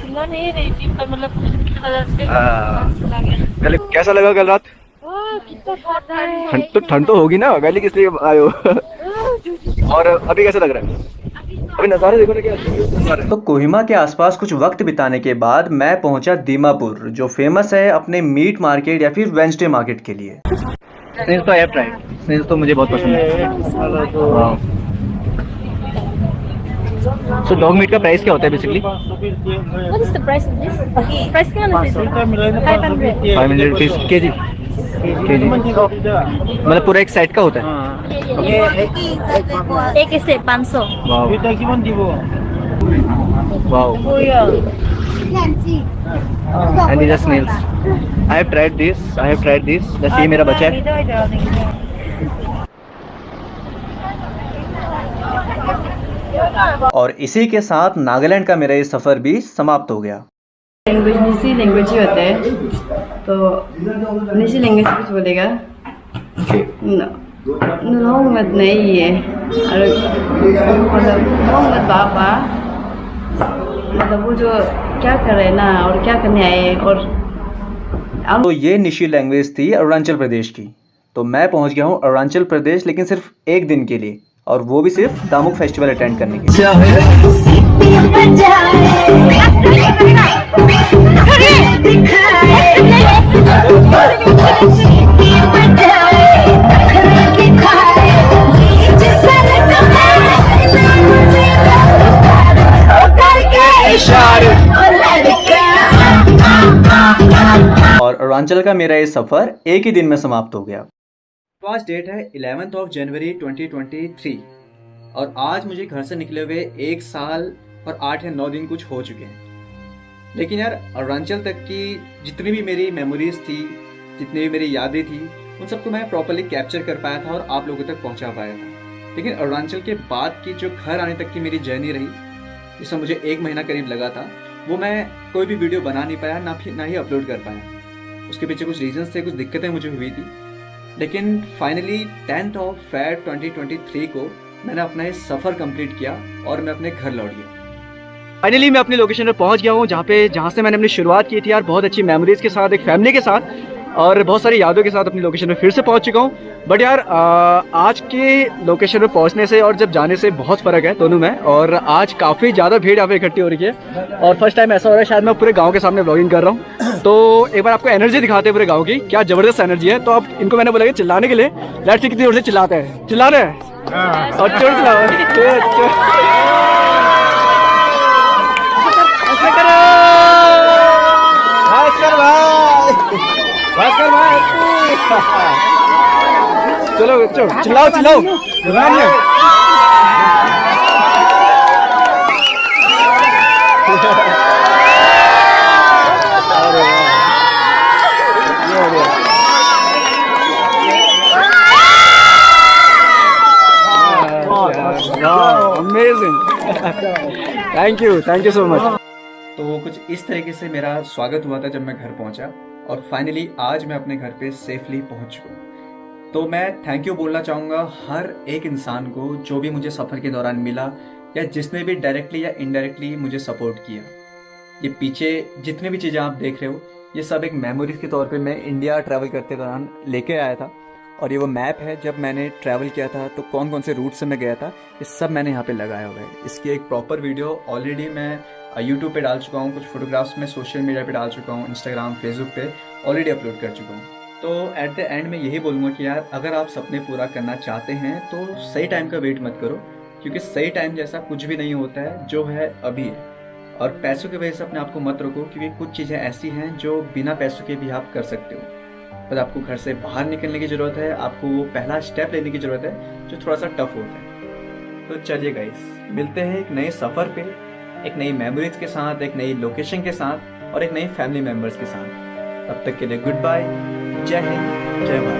चिल्ला नहीं रही थी, पर मतलब कल कैसा लगा कल रात? ठंड तो होगी ना, वैली किस लिए आए हो? और अभी कैसा लग रहा है? अभी नज़ारे देखो ना, क्या नज़ारे. तो कोहिमा के आसपास कुछ वक्त बिताने के बाद मैं पहुंचा दीमापुर, जो फेमस है अपने मीट मार्केट या फिर वेंसडे मार्केट के लिए. स्नेल्स तो आई हैव ट्राइड. स्नेल्स तो मुझे बहुत पसंद है. सो डॉग मीट का प्राइस क्या होता है basically? What is the price of this? Price क्या होता है? 500 रुपीज़ केजी. मतलब पूरा एक सेट का होता है. एक से 500. Wow. And these are snails. I have tried this. बस ये मेरा बच्चा है. और इसी के साथ नागालैंड का मेरा ये सफर भी समाप्त हो गया. लैंग्वेज निसी लैंग्वेज ही होता है, तो निसी लैंग्वेज कुछ बोलेगा. नोंगमत नहीं है, मतलब नोंगमत बाबा, मतलब वो जो क्या कर रहे हैं ना और क्या करने आए और तो ये निशी लैंग्वेज थी अरुणाचल प्रदेश की। तो मैं पहुंच गया हूँ अरुणाचल प्रदेश, लेकिन सिर्फ एक दिन के लिए, और वो भी सिर्फ दामुक फेस्टिवल अटेंड करने के और अरुणाचल का मेरा ये सफर एक ही दिन में समाप्त हो गया। तो आज डेट है 11 जनवरी 2023 और आज मुझे घर से निकले हुए 1 साल और 8 या 9 दिन कुछ हो चुके हैं। लेकिन यार अरुणाचल तक की जितनी भी मेरी मेमोरीज थी, जितनी भी मेरी यादें थी, उन सबको मैं प्रॉपर्ली कैप्चर कर पाया था और आप लोगों तक पहुंचा पाया था। लेकिन अरुणाचल के बाद की जो घर आने तक की मेरी जर्नी रही, जिसमें मुझे 1 महीना करीब लगा था, वो मैं कोई भी वीडियो बना नहीं पाया, ना ही अपलोड कर पाया। उसके पीछे कुछ रीजंस थे, कुछ दिक्कतें मुझे हुई थी। लेकिन फाइनली 10 फेब 2023 को मैंने अपना ये सफ़र कंप्लीट किया और मैं अपने घर लौट गया। फाइनली मैं अपनी लोकेशन पर पहुंच गया हूं, जहां से मैंने अपनी शुरुआत की थी यार, बहुत अच्छी मेमोरीज के साथ, एक फैमिली के साथ और बहुत सारी यादों के साथ अपनी लोकेशन पे फिर से पहुंच चुका हूं। बट यार आज के लोकेशन पे पहुंचने से और जब जाने से बहुत फ़र्क है दोनों में, और आज काफ़ी ज़्यादा भीड़ यहाँ पे इकट्ठी हो रही है और फर्स्ट टाइम ऐसा हो रहा है शायद मैं पूरे गांव के सामने व्लॉगिंग कर रहा हूँ। तो एक बार आपको एनर्जी दिखाते हैं पूरे गाँव की, क्या ज़बरदस्त एनर्जी है। तो अब इनको मैंने बोला कि चिल्लाने के लिए, लेट्स सी कितनी जोर से चिल्लाते हैं, चिल्ला रहे हैं और जोर चिल्लाओ। चलो चिल्लाओ चिल्लाओ, amazing, thank you so much. तो कुछ इस तरीके से मेरा स्वागत हुआ था जब मैं घर पहुंचा और फाइनली आज मैं अपने घर पे सेफली पहुंच चुका हूँ। तो मैं थैंक यू बोलना चाहूँगा हर एक इंसान को जो भी मुझे सफ़र के दौरान मिला या जिसने भी डायरेक्टली या इनडायरेक्टली मुझे सपोर्ट किया। ये पीछे जितनी भी चीज़ें आप देख रहे हो, ये सब एक मेमोरीज के तौर पे मैं इंडिया ट्रैवल करते दौरान लेके आया था। और ये वो मैप है, जब मैंने ट्रैवल किया था तो कौन कौन से रूट से मैं गया था, ये सब मैंने यहाँ पे लगाया हुआ है। इसकी एक प्रॉपर वीडियो ऑलरेडी मैं यूट्यूब पे डाल चुका हूँ, कुछ फोटोग्राफ्स में सोशल मीडिया पे डाल चुका हूँ, इंस्टाग्राम फेसबुक पे ऑलरेडी अपलोड कर चुका हूँ। तो एट द एंड में यही बोलूँगा कि यार अगर आप सपने पूरा करना चाहते हैं तो सही टाइम का वेट मत करो, क्योंकि सही टाइम जैसा कुछ भी नहीं होता है, जो है अभी है। और पैसों की वजह से अपने आप को मत रोको, क्योंकि कुछ चीज़ें ऐसी हैं जो बिना पैसों के भी आप कर सकते हो। बस आपको घर से बाहर निकलने की ज़रूरत है, आपको वो पहला स्टेप लेने की ज़रूरत है जो थोड़ा सा टफ होता है। तो चलिए गाइस, मिलते हैं एक नए सफ़र पे, एक नई मेमोरीज के साथ, एक नई लोकेशन के साथ और एक नई फैमिली मेम्बर्स के साथ। तब तक के लिए गुड बाय, जय हिंद, जय भारत।